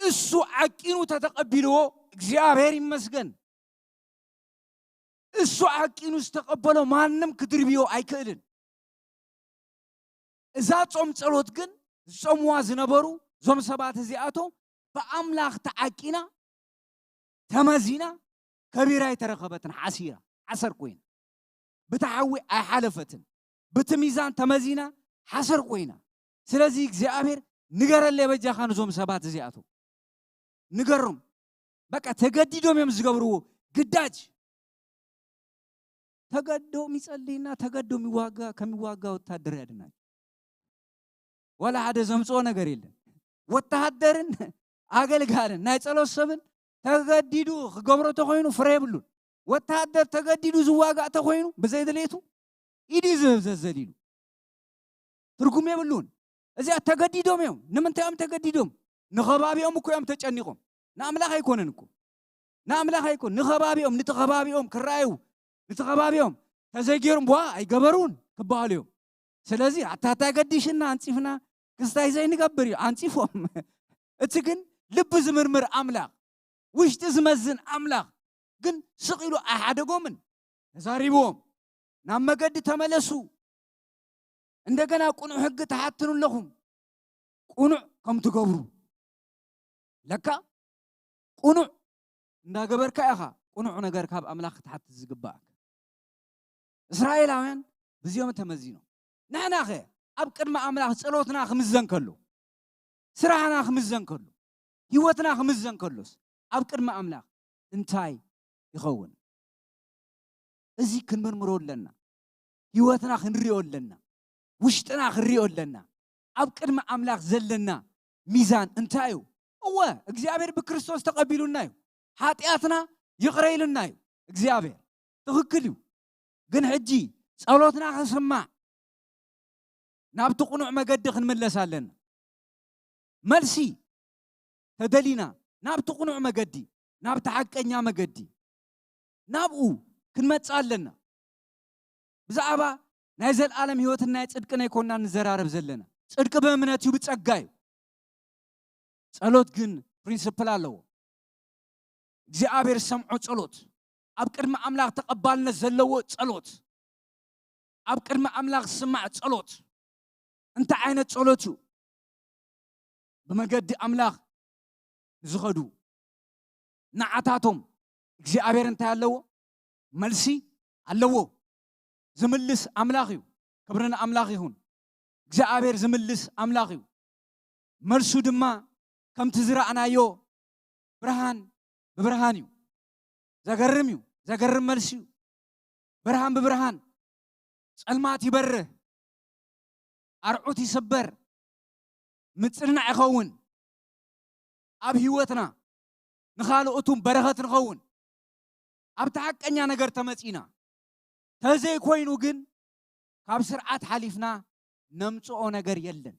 እሱ ዓቂኑ ተተቐቢልዎ እግዚኣብሔር ይመስገን እሱ ዓቂኑ ዝተቐበሎ ማንም ክድርብዮ ኣይክእልን እዛ ጾም ጸሎት ግን ዝጾምዋ ዝነበሩ ዞም ሰባት እዚኣቶም ብኣምላኽ ተዓቂና ተመዚና ከቢራ የተረኸበትን ሓሰር ኮይና ብተሓዊ ኣይሓለፈትን ብቲ ሚዛን ተመዚና ሓሰር ኮይና ስለዚ እግዚኣብሔር ንገረለ በጃኻ ንዞም ሰባት እዚኣቶም ንገሮም በቃ ተገዲዶም እዮም ዝገብርዎ ግዳጅ ተገዶም ይጸልይና ተገዶም ይዋጋ ከሚዋጋ ወታደር ያድናል ወላ ሓደ ዘምጽኦ ነገር የለን ወታደርን ኣገልጋልን ናይ ጸሎት ሰብን ተገዲዱ ክገብሮ ተኮይኑ ፍሬ የብሉን ወታደር ተገዲዱ ዝዋጋእ ተኮይኑ ብዘይድሌቱ ኢዲ ዘዘሊሉ ትርጉም የብሉን እዚኣ ተገዲዶም እዮም ንምንታይ እዮም ተገዲዶም ንኸባቢኦም እኮ እዮም ተጨኒቆም ንኣምላኽ ኣይኮነን እኮ ንኣምላኽ ኣይኮን ንኸባቢኦም ንተኸባቢኦም ክረኣዩ ንተኸባቢኦም ተዘይገይሮም ዋ ኣይገበሩን ክበሃሉ እዮም ስለዚ ኣታታይ ገዲሽና አንፂፍና ክስታይ ዘይንገብር እዩ አንፂፎም እቲ ግን ልቢ ዝምርምር ኣምላኽ ውሽጢ ዝመዝን ኣምላኽ ግን ስቂሉ ኣይሓደጎምን ተዛሪብዎም ናብ መገዲ ተመለሱ እንደገና ቁኑዕ ሕጊ ተሓትኑ ኣለኹም ቁኑዕ ከም ትገብሩ ለካ ቁኑዕ እንዳገበርካ ኢኻ ቁኑዕ ነገር ካብ ኣምላኽ ክትሓትት ዝግባእካ እስራኤላውያን ብዚኦም ተመዚኖም ንሕና ኸ ኣብ ቅድሚ ኣምላኽ ጸሎትና ክምዘን ከሎ ስራሕና ክምዘን ከሎ ህይወትና ክምዘን ከሎስ ኣብ ቅድሚ ኣምላኽ እንታይ ይኸውን እዚ ክንምርምሮ ኣለና ህይወትና ክንሪኦ ኣለና ውሽጥና ክንሪኦ ኣለና ኣብ ቅድሚ ኣምላኽ ዘለና ሚዛን እንታይ እዩ እወ እግዚአብሔር ብክርስቶስ ተቐቢሉና እዩ ሓጢኣትና ይቕረይልና እዩ እግዚአብሔር ትኽክል እዩ ግን ሕጂ ጸሎትና ክስማዕ ናብቲ ቁኑዕ መገዲ ክንምለስ ኣለና መልሲ ተደሊና ናብቲ ቁኑዕ መገዲ ናብቲ ሓቀኛ መገዲ ናብኡ ክንመጽእ ኣለና ብዛዕባ ናይ ዘለዓለም ህይወትን ናይ ጽድቅን ኣይኮንና ንዘራረብ ዘለና ጽድቂ ብእምነት እዩ ብጸጋ እዩ ጸሎት ግን ፕሪንሲፕል ኣለዎ እግዚአብሔር ሰምዖ ጸሎት ኣብ ቅድሚ ኣምላኽ ተቐባልነት ዘለዎ ጸሎት ኣብ ቅድሚ ኣምላኽ ዝስማዕ ጸሎት እንታይ ዓይነት ጸሎት እዩ ብመገዲ ኣምላኽ ዝኸዱ ንዓታቶም እግዚአብሔር እንታይ ኣለዎ መልሲ ኣለዎ ዝምልስ ኣምላኽ እዩ ክብርን ኣምላኽ ይሁን እግዚአብሔር ዝምልስ ኣምላኽ እዩ መልሱ ድማ ከምቲ ዝረኣናዮ ብርሃን ብብርሃን እዩ ዘገርም እዩ ዘገርም መልሲ እዩ ብርሃን ብብርሃን ጸልማት ይበርህ ኣርዑት ይስበር ምጽናዕ ይኸውን ኣብ ህይወትና ንኻልኦቱም በረኸት ንኸውን ኣብ ተሐቀኛ ነገር ተመጺና ተዘይ ኮይኑ ግን ካብ ስርዓት ሓሊፍና ነምጽኦ ነገር የለን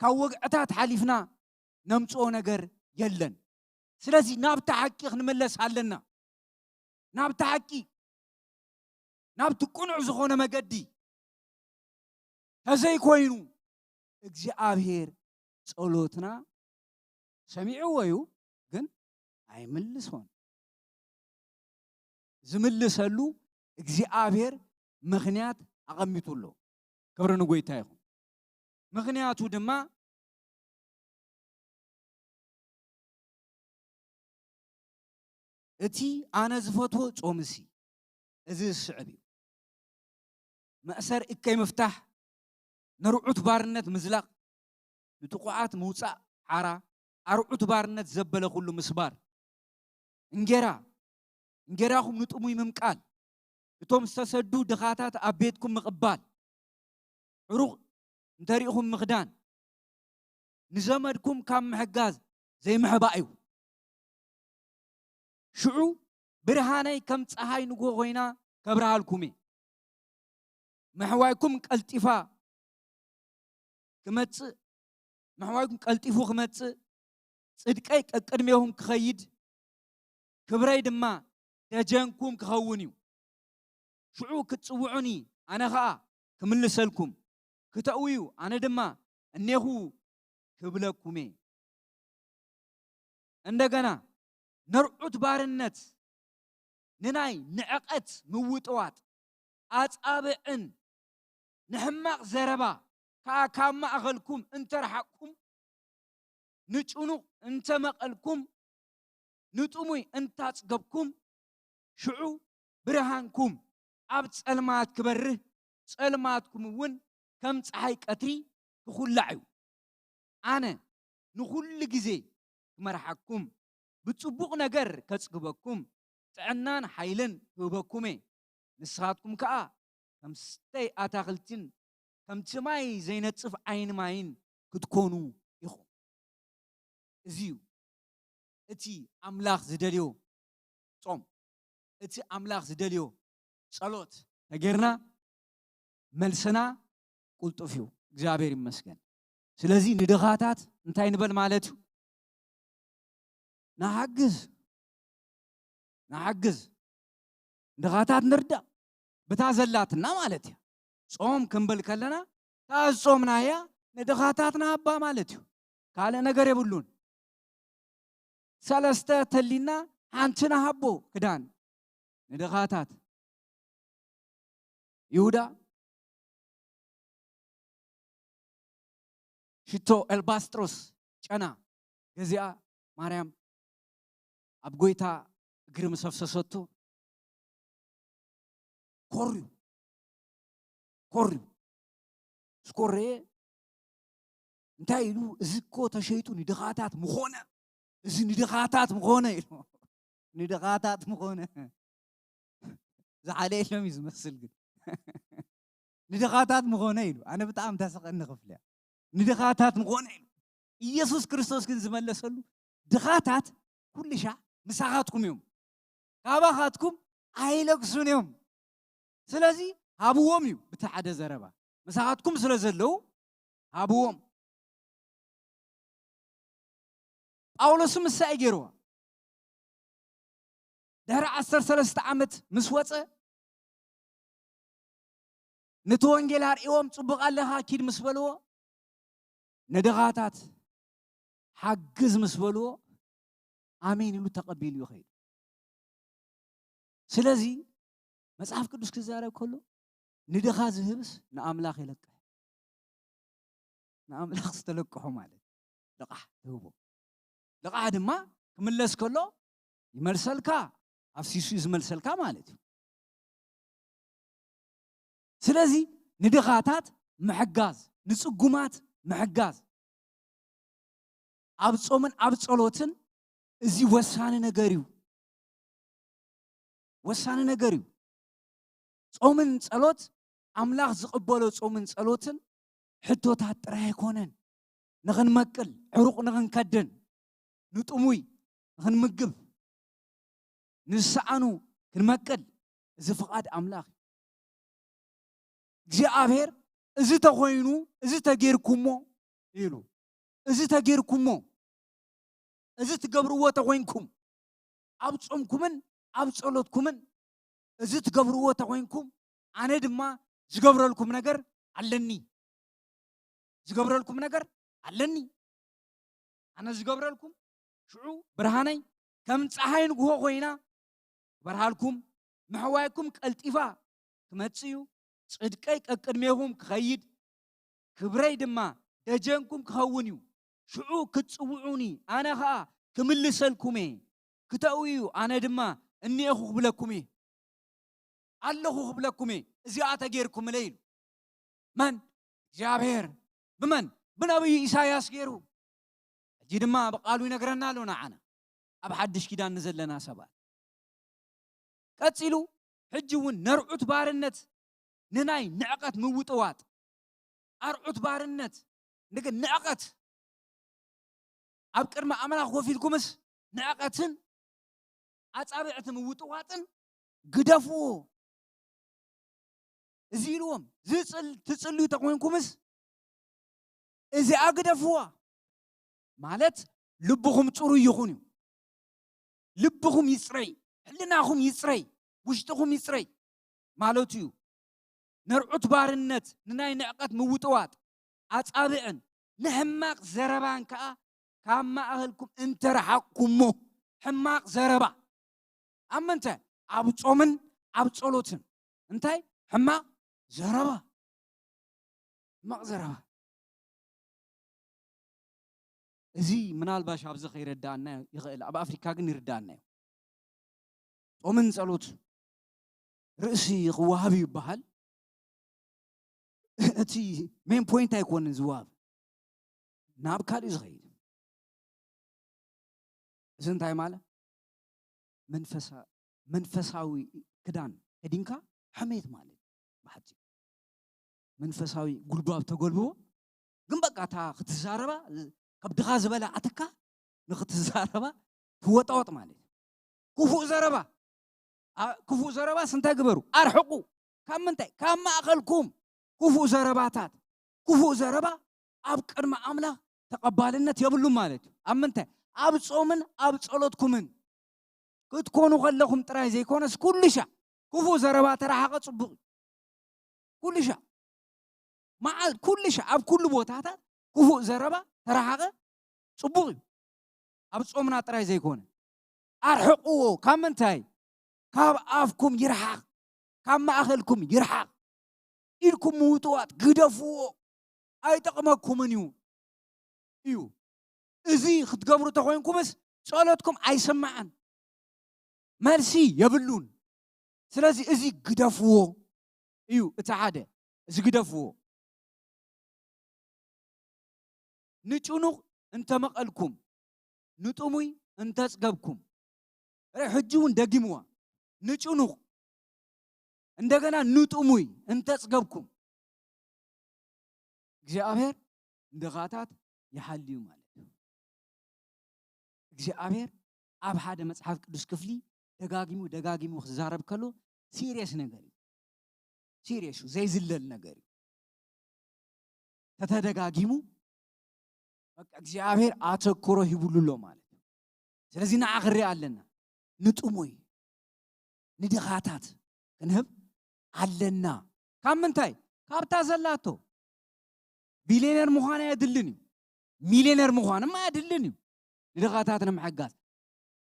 ካብ ወግዕታት ሓሊፍና ነምጽኦ ነገር የለን ስለዚ ናብቲ ሓቂ ክንመለስ ኣለና ናብቲ ሓቂ ናብቲ ቁኑዕ ዝኾነ መገዲ ተዘይ ኮይኑ እግዚአብሔር ጸሎትና ሰሚዕዎ እዩ ግን ኣይምልሶን ዝምልሰሉ እግዚአብሔር ምኽንያት ኣቐሚጡሎ ክብሪ ንጎይታ ይኹን ምኽንያቱ ድማ እቲ ኣነ ዝፈትዎ ጾምሲ እዚ ዝስዕብ እዩ መእሰር እከይ ምፍታሕ ነርዑት ባርነት ምዝላቕ ንጥቁዓት ምውፃእ ሓራ ኣርዑት ባርነት ዘበለ ኩሉ ምስባር እንጌራኹም ንጥሙይ ምምቃል እቶም ዝተሰዱ ድኻታት ኣብ ቤትኩም ምቕባል ዕሩቕ እንተሪኢኹም ምኽዳን ንዘመድኩም ካብ ምሕጋዝ ዘይምሕባእ እዩ ሽዑ ብርሃነይ ከም ፀሓይ ንጉሆ ኮይና ከብርሃልኩም እየ መሕዋይኩም ቀልጢፉ ክመጽእ ጽድቀይ ቅድሜኹም ክኸይድ ክብረይ ድማ ደጀንኩም ክኸውን እዩ ሽዑ ክትጽውዑኒ ኣነ ኸኣ ክምልሰልኩም ክተእውዩ ኣነ ድማ እኔኹ ክብለኩም እየ እንደገና ነርዑት ባርነት ንናይ ንዕቐት ምውጥዋጥ ኣጻብዕን ንሕማቕ ዘረባ ካብ ማእኸልኩም እንተረሓቅኩም ንጭኑቕ እንተመቐልኩም ንጥሙይ እንታጽገብኩም ሽዑ ብርሃንኩም ኣብ ጸልማት ክበርህ ጸልማትኩም እውን ከም ፀሓይ ቀትሪ ክኹላዕ እዩ ኣነ ንኹሉ ግዜ ክመርሓኩም ብጽቡቕ ነገር ከጽግበኩም ጥዕናን ሓይልን ክህበኩም እየ ንስኻትኩም ከዓ ከም ስተይ ኣታኽልትን ከምቲ ማይ ዘይነጽፍ ዓይኒ ማይን ክትኮኑ ኢኹም እዚ እዩ እቲ ኣምላኽ ዝደልዮ ጾም እቲ ኣምላኽ ዝደልዮ ጸሎት ተጌርና መልስና ቁልጡፍ እዩ እግዚአብሔር ይመስገን ስለዚ ንድኻታት እንታይ ንበል ማለት እዩ ናሓግዝ ድኻታት ንርዳእ ብታ ዘላትና ማለት እዩ ጾም ክንብል ከለና ታጾምናያ ንድኻታትና ኣባ ማለት እዩ ካልእ ነገር የብሉን ሰለስተ ተሊና ሓንቲና ሃቦ ክዳን ንድኻታት ይሁዳ ሽቶ ኤልባስጥሮስ ጨና ገዚኣ ማርያም ኣብ ጎይታ እግሪ መሰፍሰሰቶ ኮርዩ ስኮረየ እንታይ ኢሉ እዚ እኮ ተሸይጡ ንድኻታት ምኾነ እዚ ንድኻታት ምኾነ ኢሉ ንድኻታት ምኾነ ዝዓለየሎም እዩ ዝመስል ግን ንድኻታት ምኾነ ኢሉ ኣነ ብጣዕሚ ተሰቐኒ ክፍልያ ንድኻታት ምኾነ ኢሉ ኢየሱስ ክርስቶስ ግን ዝመለሰሉ ድኻታት ኩልሻ ምሳኻትኩም እዮም ካባኻትኩም ኣይለግሱን እዮም ስለዚ ሃብዎም እዩ በቲ ሓደ ዘረባ ምሳኻትኩም ስለ ዘለው ሃብዎም ጳውሎስ ምሳይ ገይርዋ ድሕሪ 13 ዓመት ምስ ወፀ ነቲ ወንጌል ኣርእዎም ጽቡቕ ኣለኻ ኪድ ምስ በልዎ ንድኻታት ሓግዝ ምስ በልዎ ኣሜን ኢሉ ተቐቢሉ ይኸይድ ስለዚህ መጽሐፍ ቅዱስ ክዛረብ ከሎ ንድኻ ዝህብስ ንኣምላኽ ይለቅሕ ንኣምላኽ ዝተለቅሖ ማለት ልቓሕ ትህቦ ልቓሕ ድማ ክምለስ ከሎ ይመልሰልካ ኣፍሲሱ ዝመልሰልካ ማለት እዩ ስለዚ ንድኻታት ምሕጋዝ ንጽጉማት ምሕጋዝ ኣብ ጾምን ኣብ ጸሎትን እዚ ወሳኒ ነገር እዩ ወሳኒ ነገር እዩ ጾምን ጸሎት ኣምላኽ ዝቕበሎ ጾምን ጸሎትን ሕቶታት ጥራይ ኣይኮነን ንኽንመቅል ዕሩቕ ንኽንከድን ንጥሙይ ንኽንምግብ ንሰኣኑ ክንመቅል እዚ ፍቓድ ኣምላኽ እግዚኣብሔር እዚ ተኾይኑ እዚ ተጌርኩሞ ኢሉ እዚ ተጌርኩሞ እዚ ትገብርዎ ተኾይንኩም ኣብ ጾምኩምን ኣብ ጸሎትኩምን እዚ ትገብርዎ ተኾይንኩም ኣነ ድማ ዝገብረልኩም ነገር ኣለኒ ዝገብረልኩም ነገር ኣለኒ ኣነ ዝገብረልኩም ሽዑ ብርሃነይ ከም ፀሓይ ንግሆ ኮይና በርሃልኩም ምሕዋይኩም ቀልጢፋ ክመጽእ እዩ ጽድቀይ ቀቅድሜኹም ክኸይድ ክብረይ ድማ ደጀንኩም ክኸውን እዩ ሽዑ ክትጽውዑኒ ኣነ ኸኣ ክምልሰልኩም እየ ክተእዩ ኣነ ድማ እኒአኹ ክብለኩም እየ ኣለኹ ክብለኩም እየ እዚኣ ተጌርኩም እለ ኢሉ መን እግዚኣብሔር ብመን ብነቢይ ኢሳያስ ገይሩ ሕጂ ድማ ብቃሉ ይነግረና ኣሎ ንዓና ኣብ ሓድሽ ኪዳን ንዘለና ሰባት ቀፂሉ ሕጂ እውን ነርዑት ባርነት ንናይ ንዕቐት ምውጥዋጥ ኣርዑት ባርነት እንደገና ንዕቐት ኣብ ቅድሚ ኣምላኽ ኮፍ ኢልኩምስ ንዕቐትን ኣጻብዕቲ ምውጥዋጥን ግደፍዎ እዚ ኢልዎም ትጽልዩ ተኾይንኩምስ እዚኣ ግደፍዋ ማለት ልብኹም ጽሩይ ይኹን እዩ ልብኹም ይጽረይ ሕልናኹም ይጽረይ ውሽጥኹም ይጽረይ ማለት እዩ ነርዑት ባርነት ንናይ ንዕቐት ምውጥዋጥ ኣጻብዕን ንሕማቕ ዘረባን ከዓ ካብ ማእኸልኩም እንተረሓቅኩሞ ሕማቕ ዘረባ ኣብ ምንታይ ኣብ ጾምን ኣብ ጸሎትን እንታይ ሕማቕ ዘረባ ሕማቕ ዘረባ እዚ ምናልባሽ ኣብዚ ኸይረዳእና ይኽእል ኣብ ኣፍሪካ ግን ይርዳእና እዩ ጾምን ጸሎት ርእሲ ክወሃብ ይበሃል እቲ ሜን ፖይንት ኣይኮንን ዝወሃብ ናብ ካልእ ዝኸይድ እዚ እንታይ ማለት መንፈሳዊ ክዳን ከዲንካ ሕሜት ማለት ብሓፂር መንፈሳዊ ጉልባብ ተገልብቦ ግን በቃ እታ ክትዛረባ ከብድኻ ዝበላዓትካ ንኽትዛረባ ትወጣወጥ ማለት ክፉእ ዘረባ ስንታይ ግበሩ ኣርሕቁ ካብ ምንታይ ካብ ማእኸልኩም ክፉእ ዘረባታት ክፉእ ዘረባ ኣብ ቅድሚ ኣምላኽ ተቐባልነት የብሉ ማለት እዩ ኣብ ምንታይ ኣብ ጾምን ኣብ ጸሎትኩምን ክትኮኑ ከለኹም ጥራይ ዘይኮነስ ኩልሻ ክፉእ ዘረባ ተረሓቐ ጽቡቕ ኩልሻ ኩልሻ ኣብ ኩሉ ቦታታት ክፉእ ዘረባ ተረሓቐ ጽቡቕ እዩ ኣብ ጾምና ጥራይ ዘይኮነ ኣርሕቁዎ ካብ ምንታይ ካብ ኣፍኩም ይርሓቕ ካብ ማእኸልኩም ይርሓቕ ኢልኩም ምውጥዋጥ ግደፍዎ ኣይጠቕመኩምን እዩ እዚ ክትገብሩ ተኾይንኩምስ ጸሎትኩም ኣይሰማዕን መልሲ የብሉን ስለዚ እዚ ግደፍዎ እዩ እቲ ሓደ እዚ ግደፍዎ ንጭኑቕ እንተመቐልኩም ንጥሙይ እንተጽገብኩም ሕጂ እውን ደጊምዋ ንጭኑቕ እንደገና ንጥሙይ እንተጽገብኩም እግዚአብሔር እንደኻታት ይሓልዩ ማለት እዩ እግዚአብሔር ኣብ ሓደ መጽሓፍ ቅዱስ ክፍሊ ደጋጊሙ ክዛረብ ከሎ ሲሪየስ ነገር እዩ ሲሪየስ ዘይዝለል ነገር እዩ ተተደጋጊሙ በቃ እግዚአብሔር ኣተኩሮ ሂቡሉሎ ማለት እዩ ስለዚ ንዓኽሪ ኣለና ንጥሙይ ንድኻታት ክንህብ ኣለና ካብ ምንታይ ካብታ ዘላቶ ቢልዮነር ምዃን ኣየድልን እዩ ሚልዮነር ምዃንም ኣየድልን እዩ ንድኻታት ንምሕጋዝ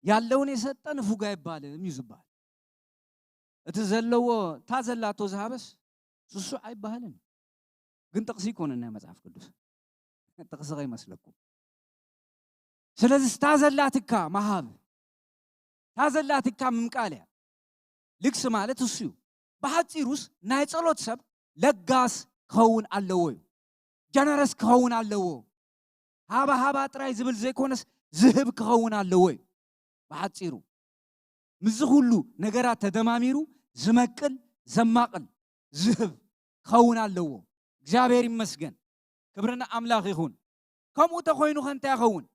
ያለውን የሰጠ ንፉግ አይባልም እዩ ዝባል اتزلو تازلاتو زهابس سوسو አይባልም ግን ጥቅስ ይኮንና መጽሐፍ ቅዱስ ጥቅስ ጋር ይመስለኩም ስለዚህ ታዘላትካ ማሃብ ታዘላትካ ምምቃልያ ልክስ ማለት እሱ በሐፂሩስ ናይ ጸሎት ሰብ ለጋስ ከውን አለው ጀነረስ ከውን አለው ሃባ ጥራይ ዝብል ዘይኮነስ ዝህብ ከውን አለው በሐፂሩ ምዝ ሁሉ ነገራት ተደማሚሩ ዝመቅል ዘማቅል ዝህብ ከውን አለው እግዚአብሔር ይመስገን ክብርና አምላክ ይሁን ከምኡ ተኮይኑ ከንታ ይኸውን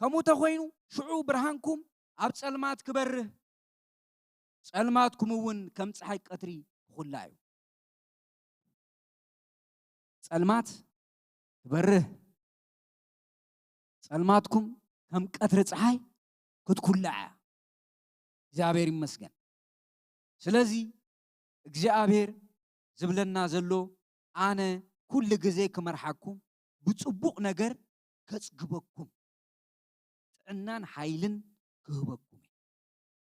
ከምኡ ተኮይኑ ሽዑ ብርሃንኩም ኣብ ጸልማት ክበርህ ጸልማትኩም እውን ከም ፀሓይ ቀትሪ ኩላዩ ጸልማት ክበርህ ጸልማትኩም ከም ቀትሪ ፀሓይ ክትኩላዕ እግዚአብሔር ይመስገን ስለዚ እግዚአብሔር ዝብለና ዘሎ አነ ኩል ጊዜ ክመርሐኩም ብጽቡቅ ነገር ከጽግበኩም ጥዕናን ኃይልን ክህበኩም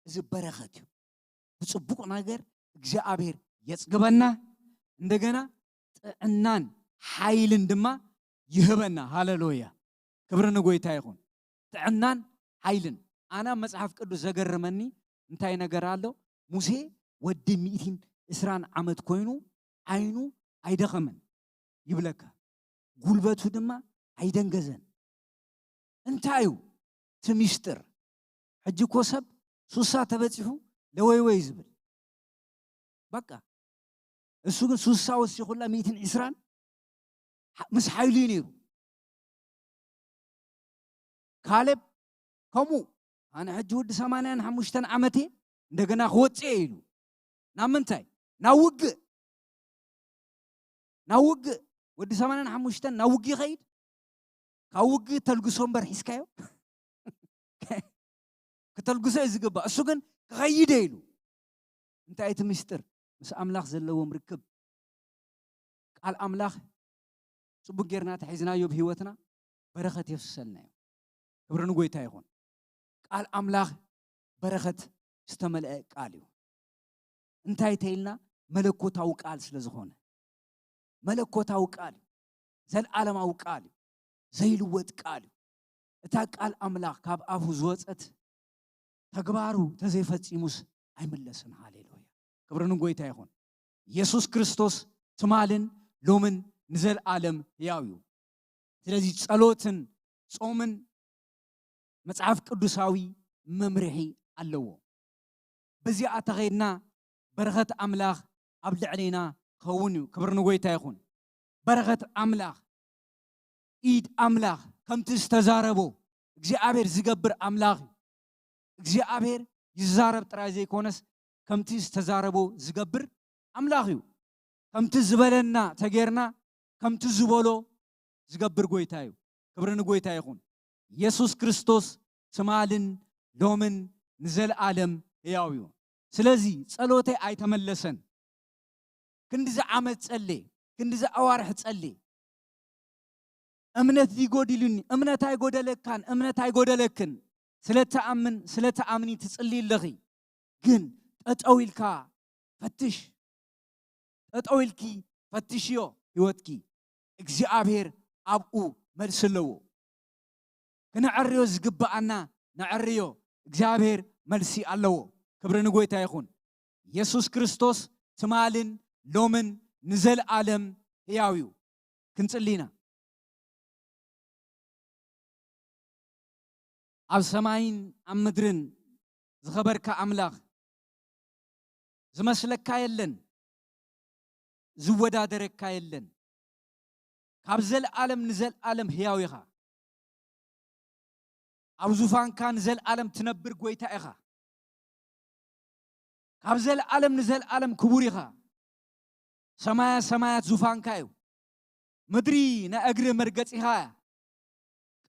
እዚ በረኸት እዩ ብጽቡቅ ነገር እግዚአብሔር የጽግበና እንደገና ጥዕናን ኃይልን ድማ ይህበና ሃሌሉያ ክብርን ጎይታ ይሁን ጥዕናን ኃይልን አና መጽሐፍ ቅዱስ ዘገረመኒ እንታይ ነገር አለው ሙሴ ወዲ 120 ዓመት ኮይኑ አይኑ አይደኸመን ይብለካ ጉልበቱ ድማ አይደንገዘን እንታዩ ትሚስጥር ሕጂ ኮሰብ ሱሳ ተበጽሑ ለወይ ዝብል በቃ እሱ ግን ሱሳ ወሲኹላ 120 ምስ ኃይሉ ነይሩ ካሌብ ከሙ አነ ሕጂ ወዲ 85 ዓመቴ እንደገና ኽወጽ ኢሉ ናምንታይ ናውግ ወዲ 85 ናውግ ይኸይድ ካውግ ተልግሶም በርሒስካዮ ከተልግሶ ዝግባ እሱ ግን ክኸይድ ኢሉ እንታይ እቲ ምስጢር ምስ አምላኽ ዘለዎም ርክብ ቃል አምላኽ ጽቡቅ ጌርና ተሒዝናዮ በህይወትና በረኸት ይፍሰልናዮ ክብርን ጎይታ ይሁን ቃል አምላኽ በረኸት ዝተመልአ ቃል እዩ እንታይ ተይልና መለኮታዊ ቃል ስለዝኾነ መለኮታዊ ቃል ዘለዓለማዊ ቃል ዘይልወጥ ቃል እታ ቃል አምላኽ ካብ አፉ ዝወፀት ተግባሩ ተዘይፈጺሙስ አይመለስን ሃሌሉያ ክብርን ጎይታ ይሁን ኢየሱስ ክርስቶስ ትማልን ሎምን ንዘለዓለም ሕያው እዩ ስለዚህ ጸሎትን ጾምን መጽሐፍ ቅዱሳዊ መምርሒ ኣለዎ በዚኣ ተኸይድና በረኸት አምላኽ ኣብ ልዕሌና ኸውን እዩ ክብርን ጎይታ ይኹን በረኸት አምላኽ ኢድ አምላኽ ከምቲ ዝተዛረቦ እግዚአብሔር ዝገብር አምላኽ እግዚአብሔር ይዛረብ ጥራይ ዘይኮነስ ከምቲ ዝተዛረቦ ዝገብር አምላኽ እዩ ከምቲ ዝበለና ተጌርና ከምቲ ዝበሎ ዝገብር ጎይታ እዩ ክብርን ጎይታ ይኹን ኢየሱስ ክርስቶስ ትማልን ሎምን ንዘለዓለም ሕያው እዩ ስለዚ ጸሎተይ አይተመለሰን ክንዲዚ ዓመት ጸሌ ክንዲዚ አዋርሕ ጸሌ እምነት ይጎድልኒ እምነት አይጎደለካን እምነት አይጎደለክን ስለተአምኒ ትጽልይለኺ ግን ጠጠዊልካ ፈትሽ ጠጠዊልኪ ፈትሽዮ ህይወትኪ እግዚአብሔር አብኡ መልስ ኣለዎ ክንዕርዮ ዝግባአና ንዕርዮ እግዚአብሔር መልሲ ኣለዎ ክብርን ጎይታ ይኹን ኢየሱስ ክርስቶስ ትማልን ሎምን ንዘለዓለም ሕያው እዩ ክንጽሊና ኣብ ሰማይን ኣብ ምድርን ዝኸበርካ አምላኽ ዝመስለካ የለን ዝወዳደረካ የለን ካብ ዘለዓለም ንዘለዓለም ሕያው ኢኻ ኣብ ዙፋንካ ንዘለዓለም ትነብር ጎይታ ኢኻ ካብ ዘለዓለም ንዘለዓለም ክቡር ኢኻ ሰማያት ዙፋንካ እዩ ምድሪ ንእግሪ መርገፂኻ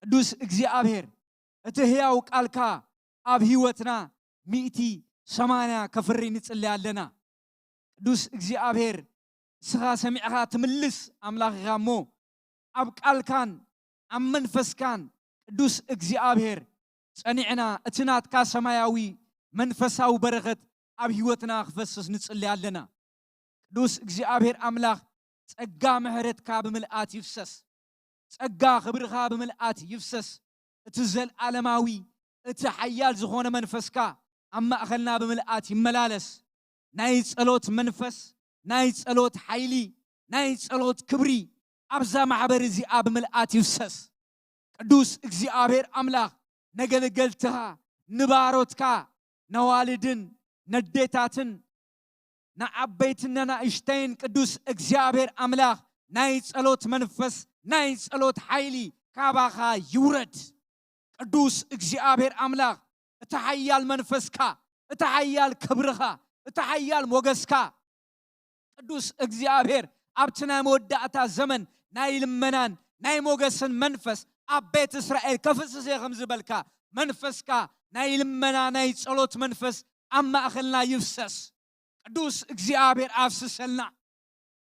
ቅዱስ እግዚአብሔር እቲ ሕያው ቃልካ ኣብ ህይወትና 180 ከፍሪ ንጽልይ ኣለና ቅዱስ እግዚአብሔር ስኻ ሰሚዕኻ ትምልስ አምላኽ ኢኻ እሞ ኣብ ቃልካን ኣብ መንፈስካን ቅዱስ እግዚአብሔር ጸኒዕና እትናትካ ሰማያዊ መንፈሳዊ በረኸት ኣብ ህይወትና ክፈስስ ንጽልይ ኣለና ቅዱስ እግዚአብሔር አምላክ ጸጋ ምሕረትካ ብምልአት ይፍሰስ ጸጋ ክብርኻ ብምልአት ይፍሰስ እቲ ዘለዓለማዊ እቲ ሓያል ዝኾነ መንፈስካ ኣብ ማእኸልና ብምልአት ይመላለስ ናይ ጸሎት መንፈስ ናይ ጸሎት ሓይሊ ናይ ጸሎት ክብሪ ኣብዛ ማሕበር እዚኣ ብምልአት ይፍሰስ ቅዱስ እግዚአብሔር አምላክ ነገለገልትኻ ንባሮትካ ነዋልድን ነዴታትን ንዓበይትን ንእሽተይን ቅዱስ እግዚአብሔር አምላክ ናይ ጸሎት መንፈስ ናይ ጸሎት ሓይሊ ካባኻ ይውረድ ቅዱስ እግዚአብሔር አምላክ እቲ ሓያል መንፈስካ እቲ ሓያል ክብርኻ እቲ ሓያል ሞገስካ ቅዱስ እግዚአብሔር ኣብቲ ናይ መወዳእታ ዘመን ናይ ልመናን ናይ ሞገስን መንፈስ ኣብ ቤት እስራኤል ከፍስስ ከም ዝበልካ መንፈስካ ናይ ልመና ናይ ጸሎት መንፈስ ኣብ ማእኸልና ይፍሰስ ቅዱስ እግዚአብሔር አፍስሰልና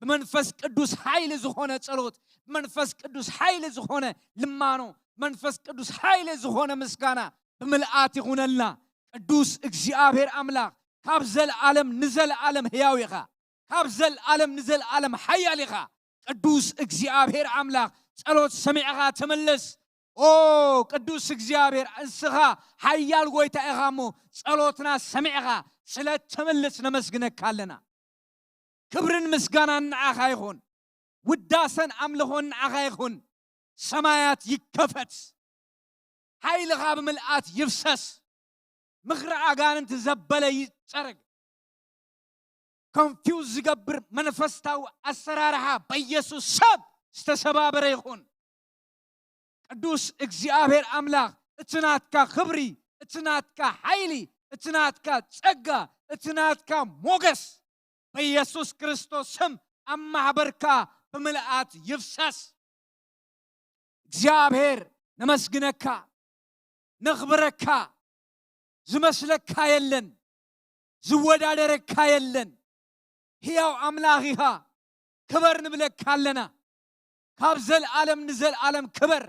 በመንፈስ ቅዱስ ኃይል ዝኾነ ጸሎት በመንፈስ ቅዱስ ኃይል ዝኾነ ልማኖ መንፈስ ቅዱስ ኃይል ዝኾነ ምስጋና በመልአት ይኹነልና ቅዱስ እግዚአብሔር አምላክ ካብ ዘለዓለም ንዘለዓለም ሕያው ኢኻ ካብ ዘለዓለም ንዘለዓለም ሓያል ኢኻ ቅዱስ እግዚአብሔር አምላክ ጸሎት ሰሚዕኻ ተመለስ ኦ ቅዱስ እግዚአብሔር እንስኻ ሓያል ጎይታ ኢኻሞ ጸሎትና ሰሚዕኻ ስለተመለስ ነመስግነካ ኣለና ክብርን ምስጋናን ንዓኻ ይኹን ውዳሰን አምልኾን ንዓኻ ይኹን ሰማያት ይከፈት ኃይልኻ ብምልአት ይፍሰስ ምኽሪ አጋንንት ዘበለ ይጸረግ ኮንፊውዝ ዝገብር መንፈስታዊ አሰራርሓ በኢየሱስ ሰብ ዝተሰባበረ ይኹን ቅዱስ እግዚአብሔር አምላክ እትናትካ ክብሪ እትናትካ ኃይሊ እትናትካ ጸጋ እትናትካ ሞገስ በኢየሱስ ክርስቶስ ስም አማህበርካ በመልአት ይፍሰስ እግዚአብሔር ነመስግነካ ነኽብረካ ዝመስለካ የለን ዝወዳደረካ የለን ሕያው አምላኽ ኢኻ ክበር ንብለካ ኣለና ካብ ዘለዓለም ንዘለዓለም ክበር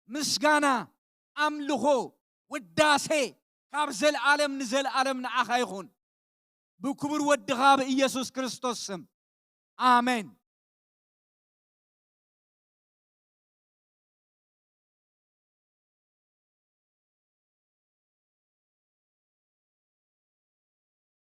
ምስጋና አምልኾ ውዳሴ ካብ ዘለዓለም ንዘለዓለም ንዓኻ ይኹን بكبر ودغاب إيسوس كريستوس آمين